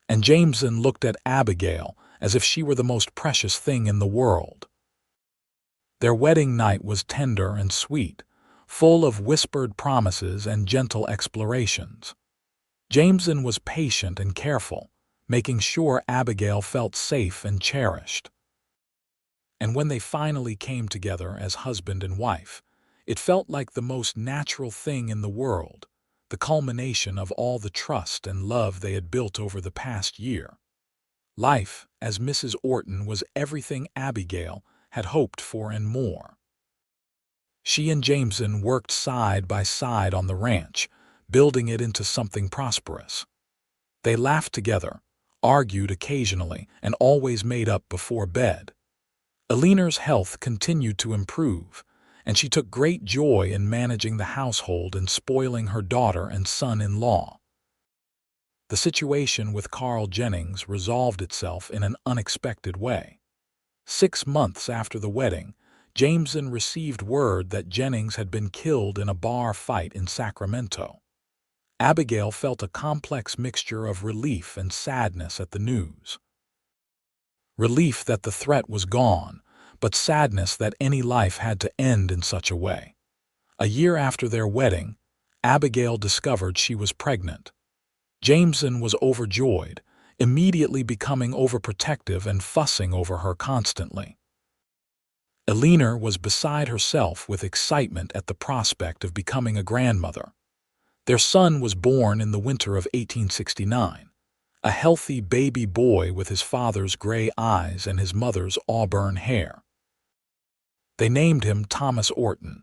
S1: and Jameson looked at Abigail as if she were the most precious thing in the world. Their wedding night was tender and sweet, full of whispered promises and gentle explorations. Jameson was patient and careful, making sure Abigail felt safe and cherished. And when they finally came together as husband and wife, it felt like the most natural thing in the world, the culmination of all the trust and love they had built over the past year. Life as Mrs. Orton was everything Abigail had hoped for and more. She and Jameson worked side by side on the ranch, building it into something prosperous. They laughed together, argued occasionally, and always made up before bed. Alina's health continued to improve, and she took great joy in managing the household and spoiling her daughter and son-in-law. The situation with Carl Jennings resolved itself in an unexpected way. 6 months after the wedding, Jameson received word that Jennings had been killed in a bar fight in Sacramento. Abigail felt a complex mixture of relief and sadness at the news. Relief that the threat was gone, but sadness that any life had to end in such a way. A year after their wedding, Abigail discovered she was pregnant. Jameson was overjoyed, immediately becoming overprotective and fussing over her constantly. Alina was beside herself with excitement at the prospect of becoming a grandmother. Their son was born in the winter of 1869, a healthy baby boy with his father's gray eyes and his mother's auburn hair. They named him Thomas Orton,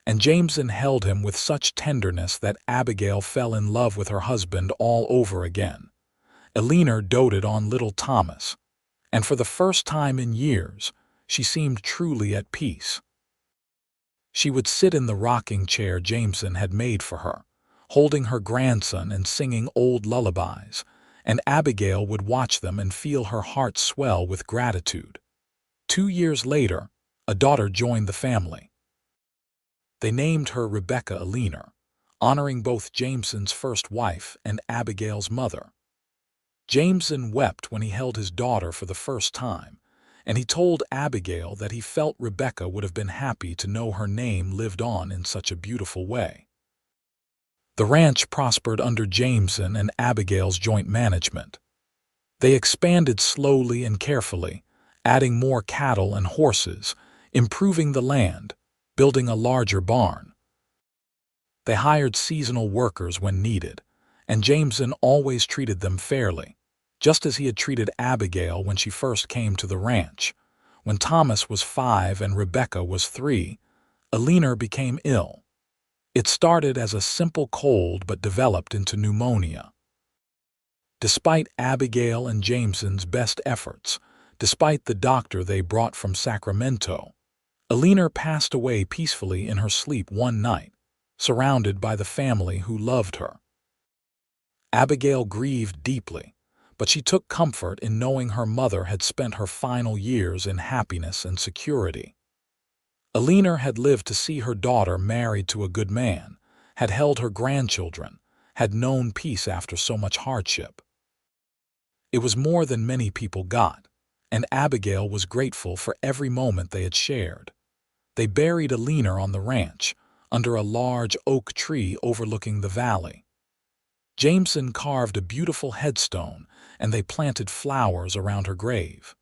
S1: and Jameson held him with such tenderness that Abigail fell in love with her husband all over again. Alina doted on little Thomas, and for the first time in years, she seemed truly at peace. She would sit in the rocking chair Jameson had made for her, holding her grandson and singing old lullabies, and Abigail would watch them and feel her heart swell with gratitude. 2 years later, a daughter joined the family. They named her Rebecca Alina, honoring both Jameson's first wife and Abigail's mother. Jameson wept when he held his daughter for the first time, and he told Abigail that he felt Rebecca would have been happy to know her name lived on in such a beautiful way. The ranch prospered under Jameson and Abigail's joint management. They expanded slowly and carefully, adding more cattle and horses, improving the land, building a larger barn. They hired seasonal workers when needed, and Jameson always treated them fairly, just as he had treated Abigail when she first came to the ranch. When Thomas was 5 and Rebecca was 3, Alina became ill. It started as a simple cold but developed into pneumonia. Despite Abigail and Jameson's best efforts, despite the doctor they brought from Sacramento, Alina passed away peacefully in her sleep one night, surrounded by the family who loved her. Abigail grieved deeply, but she took comfort in knowing her mother had spent her final years in happiness and security. Alina had lived to see her daughter married to a good man, had held her grandchildren, had known peace after so much hardship. It was more than many people got, and Abigail was grateful for every moment they had shared. They buried Alina on the ranch, under a large oak tree overlooking the valley. Jameson carved a beautiful headstone, and they planted flowers around her grave.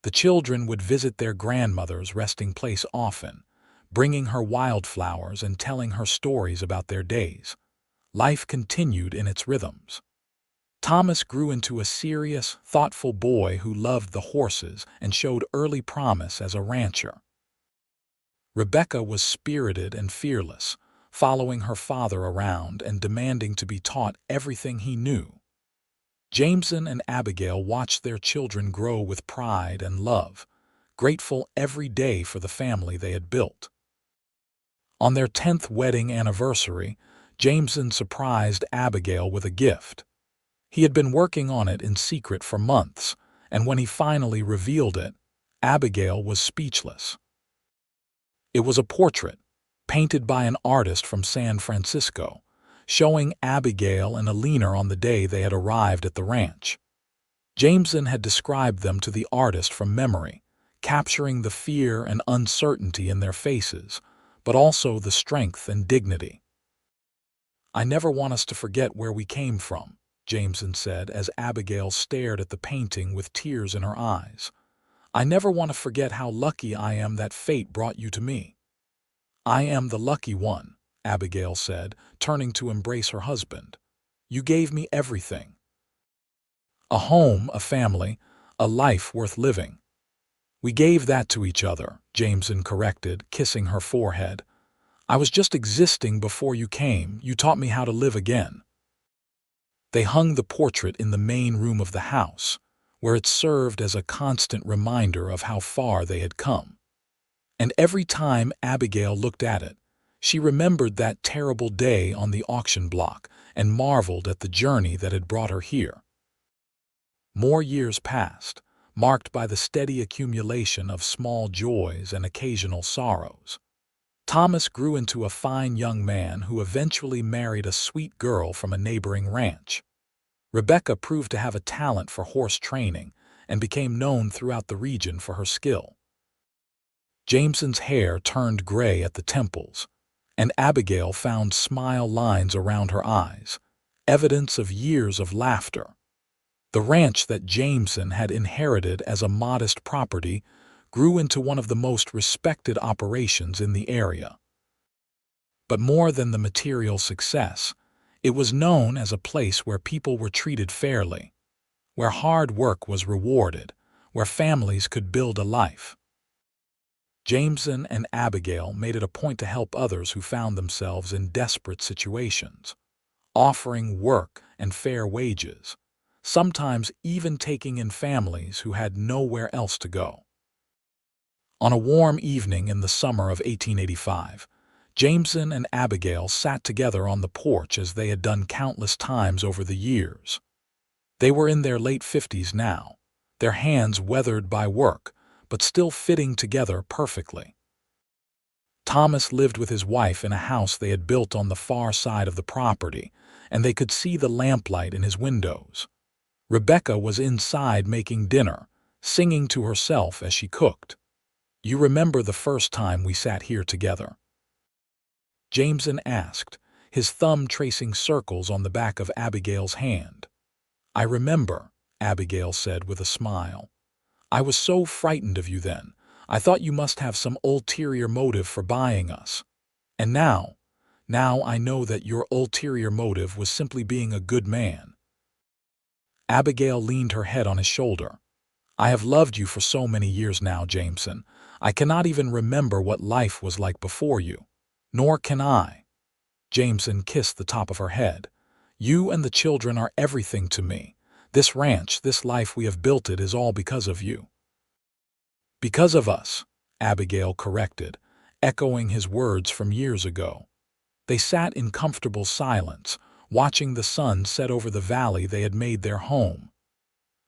S1: The children would visit their grandmother's resting place often, bringing her wildflowers and telling her stories about their days. Life continued in its rhythms. Thomas grew into a serious, thoughtful boy who loved the horses and showed early promise as a rancher. Rebecca was spirited and fearless, following her father around and demanding to be taught everything he knew. Jameson and Abigail watched their children grow with pride and love, grateful every day for the family they had built. On their 10th wedding anniversary, Jameson surprised Abigail with a gift. He had been working on it in secret for months, and when he finally revealed it, Abigail was speechless. It was a portrait, painted by an artist from San Francisco, showing Abigail and Alina on the day they had arrived at the ranch. Jameson had described them to the artist from memory, capturing the fear and uncertainty in their faces, but also the strength and dignity. "I never want us to forget where we came from," Jameson said as Abigail stared at the painting with tears in her eyes. "I never want to forget how lucky I am that fate brought you to me." "I am the lucky one," Abigail said, turning to embrace her husband. "You gave me everything. A home, a family, a life worth living." "We gave that to each other," Jameson corrected, kissing her forehead. "I was just existing before you came. You taught me how to live again." They hung the portrait in the main room of the house, where it served as a constant reminder of how far they had come. And every time Abigail looked at it, she remembered that terrible day on the auction block and marveled at the journey that had brought her here. More years passed, marked by the steady accumulation of small joys and occasional sorrows. Thomas grew into a fine young man who eventually married a sweet girl from a neighboring ranch. Rebecca proved to have a talent for horse training and became known throughout the region for her skill. Jameson's hair turned gray at the temples, and Abigail found smile lines around her eyes, evidence of years of laughter. The ranch that Jameson had inherited as a modest property grew into one of the most respected operations in the area. But more than the material success, it was known as a place where people were treated fairly, where hard work was rewarded, where families could build a life. Jameson and Abigail made it a point to help others who found themselves in desperate situations, offering work and fair wages, sometimes even taking in families who had nowhere else to go. On a warm evening in the summer of 1885, Jameson and Abigail sat together on the porch as they had done countless times over the years. They were in their late 50s now, their hands weathered by work, but still fitting together perfectly. Thomas lived with his wife in a house they had built on the far side of the property, and they could see the lamplight in his windows. Rebecca was inside making dinner, singing to herself as she cooked. "You remember the first time we sat here together?" Jameson asked, his thumb tracing circles on the back of Abigail's hand. "I remember," Abigail said with a smile. "I was so frightened of you then. I thought you must have some ulterior motive for buying us. And now I know that your ulterior motive was simply being a good man." Abigail leaned her head on his shoulder. "I have loved you for so many years now, Jameson. I cannot even remember what life was like before you. Nor can I." Jameson kissed the top of her head. "You and the children are everything to me. This ranch, this life we have built, it is all because of you." "Because of us," Abigail corrected, echoing his words from years ago. They sat in comfortable silence, watching the sun set over the valley they had made their home.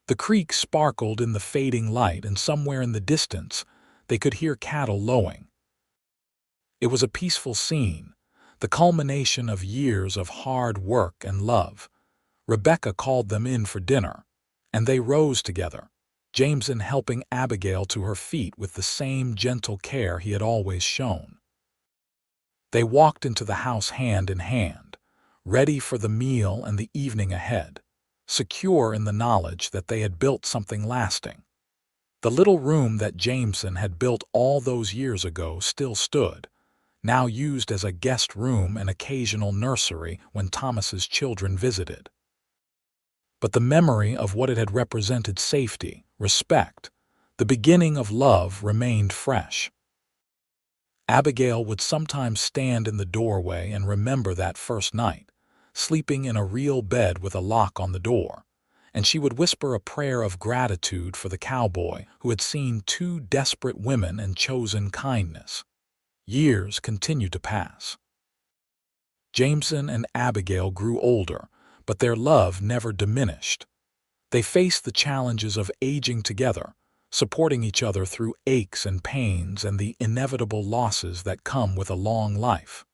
S1: The creek sparkled in the fading light, and somewhere in the distance they could hear cattle lowing. It was a peaceful scene, the culmination of years of hard work and love. Rebecca called them in for dinner, and they rose together, Jameson helping Abigail to her feet with the same gentle care he had always shown. They walked into the house hand in hand, ready for the meal and the evening ahead, secure in the knowledge that they had built something lasting. The little room that Jameson had built all those years ago still stood, now used as a guest room and occasional nursery when Thomas's children visited. But the memory of what it had represented, safety, respect, the beginning of love, remained fresh. Abigail would sometimes stand in the doorway and remember that first night, sleeping in a real bed with a lock on the door, and she would whisper a prayer of gratitude for the cowboy who had seen two desperate women and chosen kindness. Years continued to pass. Jameson and Abigail grew older, but their love never diminished. They faced the challenges of aging together, supporting each other through aches and pains and the inevitable losses that come with a long life.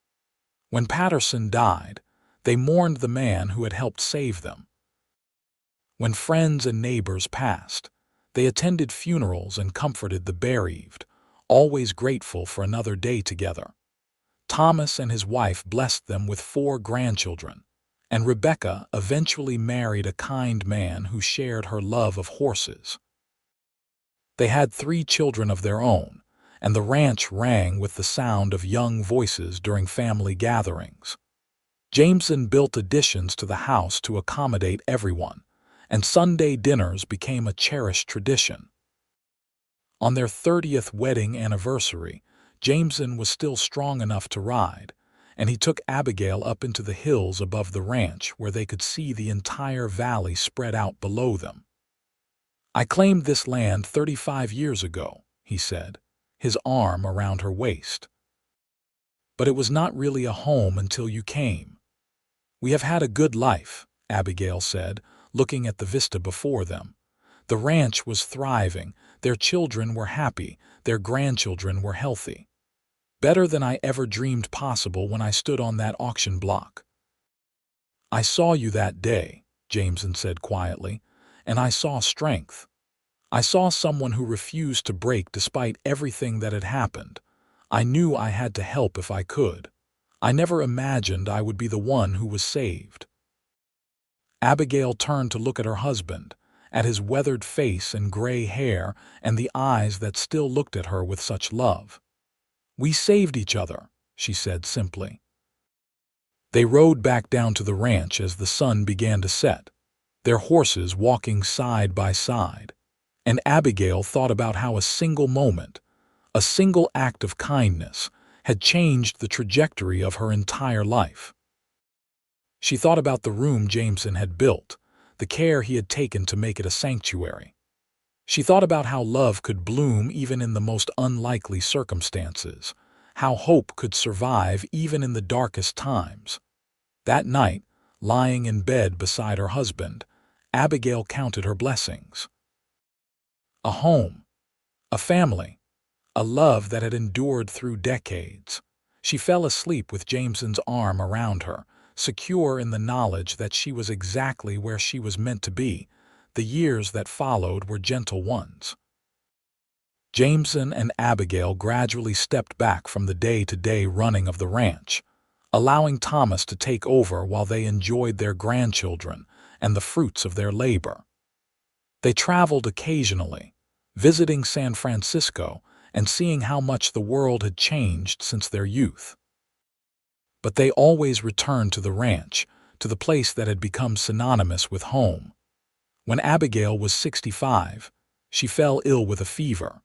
S1: When Patterson died, they mourned the man who had helped save them. When friends and neighbors passed, they attended funerals and comforted the bereaved, always grateful for another day together. Thomas and his wife blessed them with 4 grandchildren, and Rebecca eventually married a kind man who shared her love of horses. They had 3 children of their own, and the ranch rang with the sound of young voices during family gatherings. Jameson built additions to the house to accommodate everyone, and Sunday dinners became a cherished tradition. On their 30th wedding anniversary, Jameson was still strong enough to ride, and he took Abigail up into the hills above the ranch where they could see the entire valley spread out below them. "I claimed this land 35 years ago," he said, his arm around her waist. "But it was not really a home until you came." "We have had a good life," Abigail said, looking at the vista before them. The ranch was thriving, their children were happy, their grandchildren were healthy. "Better than I ever dreamed possible when I stood on that auction block." "I saw you that day," Jameson said quietly, "and I saw strength. I saw someone who refused to break despite everything that had happened. I knew I had to help if I could. I never imagined I would be the one who was saved." Abigail turned to look at her husband, at his weathered face and gray hair and the eyes that still looked at her with such love. "We saved each other," she said simply. They rode back down to the ranch as the sun began to set, their horses walking side by side, and Abigail thought about how a single moment, a single act of kindness, had changed the trajectory of her entire life. She thought about the room Jameson had built, the care he had taken to make it a sanctuary. She thought about how love could bloom even in the most unlikely circumstances, how hope could survive even in the darkest times. That night, lying in bed beside her husband, Abigail counted her blessings. A home, a family, a love that had endured through decades. She fell asleep with Jameson's arm around her, secure in the knowledge that she was exactly where she was meant to be. The years that followed were gentle ones. Jameson and Abigail gradually stepped back from the day-to-day running of the ranch, allowing Thomas to take over while they enjoyed their grandchildren and the fruits of their labor. They traveled occasionally, visiting San Francisco and seeing how much the world had changed since their youth. But they always returned to the ranch, to the place that had become synonymous with home. When Abigail was 65, she fell ill with a fever.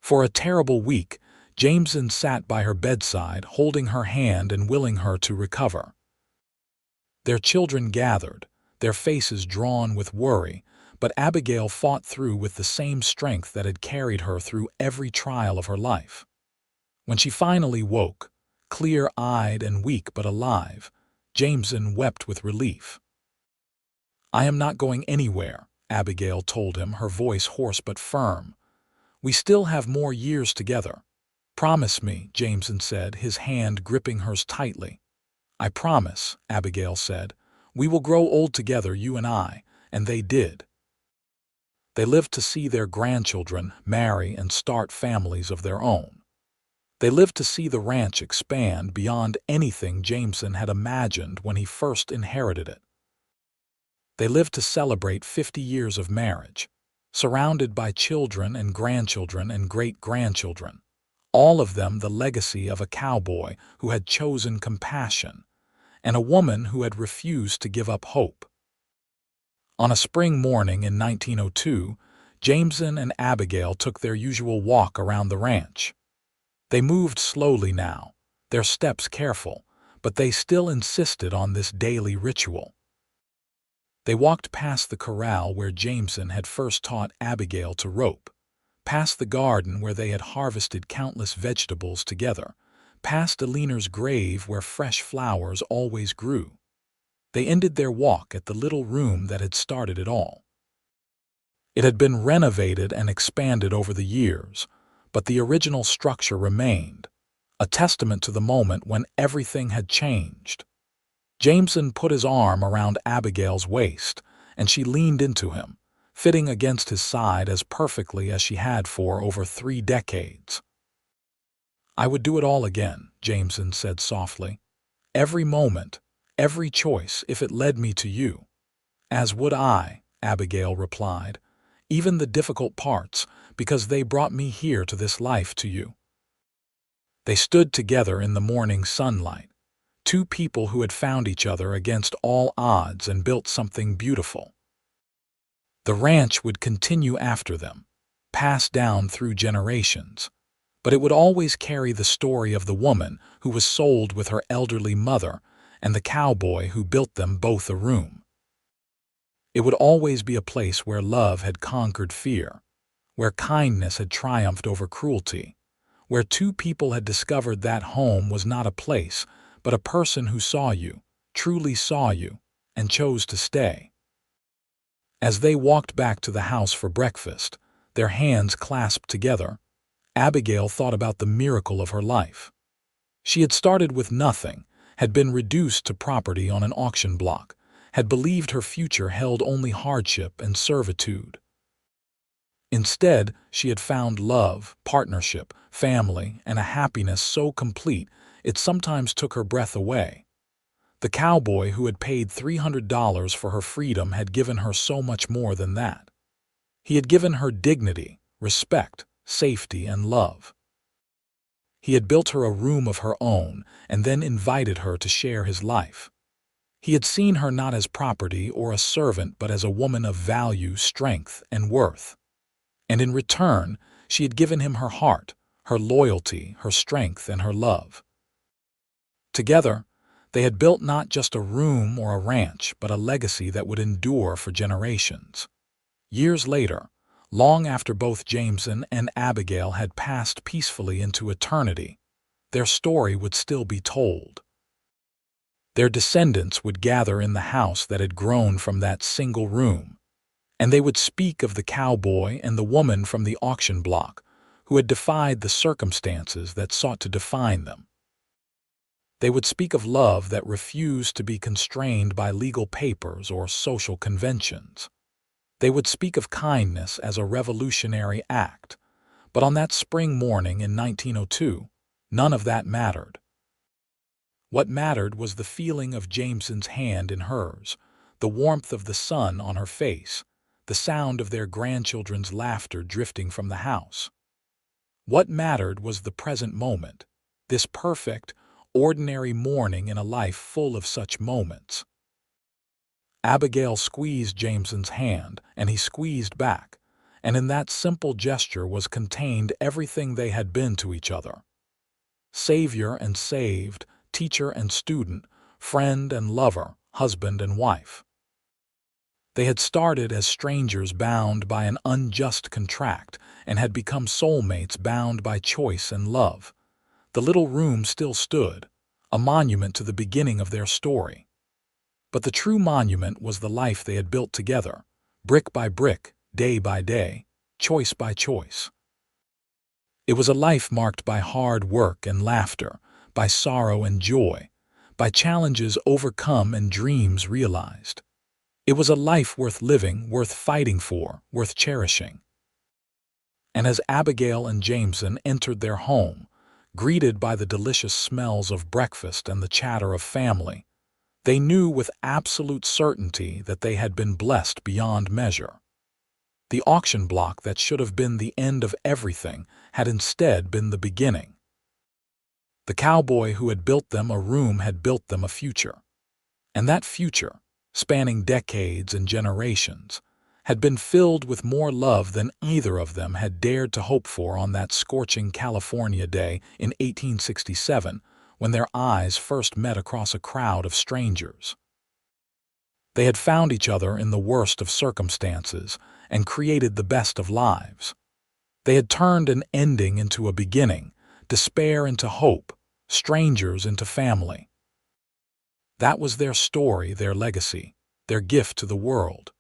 S1: For a terrible week, Jameson sat by her bedside, holding her hand and willing her to recover. Their children gathered, their faces drawn with worry, but Abigail fought through with the same strength that had carried her through every trial of her life. When she finally woke, clear-eyed and weak but alive, Jameson wept with relief. "I am not going anywhere," Abigail told him, her voice hoarse but firm. "We still have more years together." "Promise me," Jameson said, his hand gripping hers tightly. "I promise," Abigail said. "We will grow old together, you and I," and they did. They lived to see their grandchildren marry and start families of their own. They lived to see the ranch expand beyond anything Jameson had imagined when he first inherited it. They lived to celebrate 50 years of marriage, surrounded by children and grandchildren and great-grandchildren, all of them the legacy of a cowboy who had chosen compassion, and a woman who had refused to give up hope. On a spring morning in 1902, Jameson and Abigail took their usual walk around the ranch. They moved slowly now, their steps careful, but they still insisted on this daily ritual. They walked past the corral where Jameson had first taught Abigail to rope, past the garden where they had harvested countless vegetables together, past Aliner's grave where fresh flowers always grew. They ended their walk at the little room that had started it all. It had been renovated and expanded over the years, but the original structure remained, a testament to the moment when everything had changed. Jameson put his arm around Abigail's waist, and she leaned into him, fitting against his side as perfectly as she had for over 3 decades. "I would do it all again," Jameson said softly. "Every moment, every choice, if it led me to you." "As would I," Abigail replied, "even the difficult parts, because they brought me here to this life to you." They stood together in the morning sunlight, two people who had found each other against all odds and built something beautiful. The ranch would continue after them, passed down through generations, but it would always carry the story of the woman who was sold with her elderly mother and the cowboy who built them both a room. It would always be a place where love had conquered fear, where kindness had triumphed over cruelty, where two people had discovered that home was not a place, but a person who saw you, truly saw you, and chose to stay. As they walked back to the house for breakfast, their hands clasped together, Abigail thought about the miracle of her life. She had started with nothing, had been reduced to property on an auction block, had believed her future held only hardship and servitude. Instead, she had found love, partnership, family, and a happiness so complete it sometimes took her breath away. The cowboy who had paid $300 for her freedom had given her so much more than that. He had given her dignity, respect, safety, and love. He had built her a room of her own and then invited her to share his life. He had seen her not as property or a servant but as a woman of value, strength, and worth. And in return, she had given him her heart, her loyalty, her strength, and her love. Together, they had built not just a room or a ranch, but a legacy that would endure for generations. Years later, long after both Jameson and Abigail had passed peacefully into eternity, their story would still be told. Their descendants would gather in the house that had grown from that single room, and they would speak of the cowboy and the woman from the auction block who had defied the circumstances that sought to define them. They would speak of love that refused to be constrained by legal papers or social conventions. They would speak of kindness as a revolutionary act, but on that spring morning in 1902, none of that mattered. What mattered was the feeling of Jameson's hand in hers, the warmth of the sun on her face, the sound of their grandchildren's laughter drifting from the house. What mattered was the present moment, this perfect, ordinary morning in a life full of such moments. Abigail squeezed Jameson's hand, and he squeezed back, and in that simple gesture was contained everything they had been to each other. Savior and saved, teacher and student, friend and lover, husband and wife. They had started as strangers bound by an unjust contract and had become soulmates bound by choice and love. The little room still stood, a monument to the beginning of their story. But the true monument was the life they had built together, brick by brick, day by day, choice by choice. It was a life marked by hard work and laughter, by sorrow and joy, by challenges overcome and dreams realized. It was a life worth living, worth fighting for, worth cherishing. And as Abigail and Jameson entered their home, greeted by the delicious smells of breakfast and the chatter of family, they knew with absolute certainty that they had been blessed beyond measure. The auction block that should have been the end of everything had instead been the beginning. The cowboy who had built them a room had built them a future. And that future, spanning decades and generations, had been filled with more love than either of them had dared to hope for on that scorching California day in 1867 when their eyes first met across a crowd of strangers. They had found each other in the worst of circumstances and created the best of lives. They had turned an ending into a beginning, despair into hope, strangers into family. That was their story, their legacy, their gift to the world.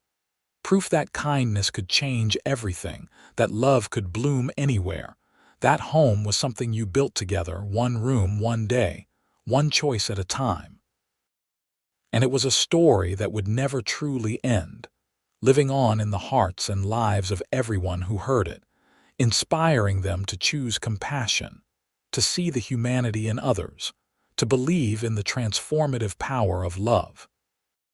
S1: Proof that kindness could change everything, that love could bloom anywhere. That home was something you built together, one room, one day, one choice at a time. And it was a story that would never truly end, living on in the hearts and lives of everyone who heard it, inspiring them to choose compassion, to see the humanity in others, to believe in the transformative power of love.